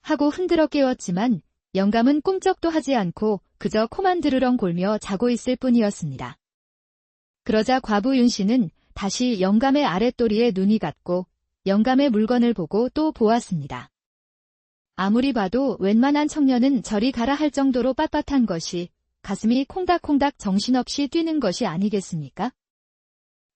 하고 흔들어 깨웠지만 영감은 꿈쩍도 하지 않고 그저 코만 드르렁 골며 자고 있을 뿐이었습니다. 그러자 과부 윤씨는 다시 영감의 아랫도리에 눈이 갔고 영감의 물건을 보고 또 보았습니다. 아무리 봐도 웬만한 청년은 저리 가라 할 정도로 빳빳한 것이 가슴이 콩닥콩닥 정신없이 뛰는 것이 아니겠습니까?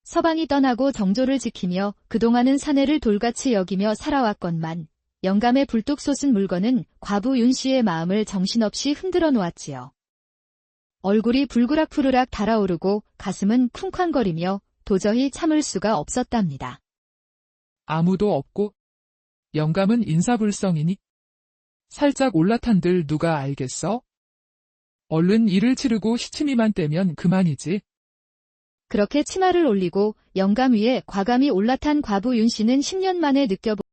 서방이 떠나고 정조를 지키며 그동안은 사내를 돌같이 여기며 살아왔건만 영감의 불뚝 솟은 물건은 과부 윤씨의 마음을 정신없이 흔들어 놓았지요. 얼굴이 불그락푸르락 달아오르고 가슴은 쿵쾅거리며 도저히 참을 수가 없었답니다. 아무도 없고 영감은 인사불성이니? 살짝 올라탄들 누가 알겠어? 얼른 일을 치르고 시치미만 떼면 그만이지. 그렇게 치마를 올리고 영감 위에 과감히 올라탄 과부 윤씨는 10년 만에 느껴본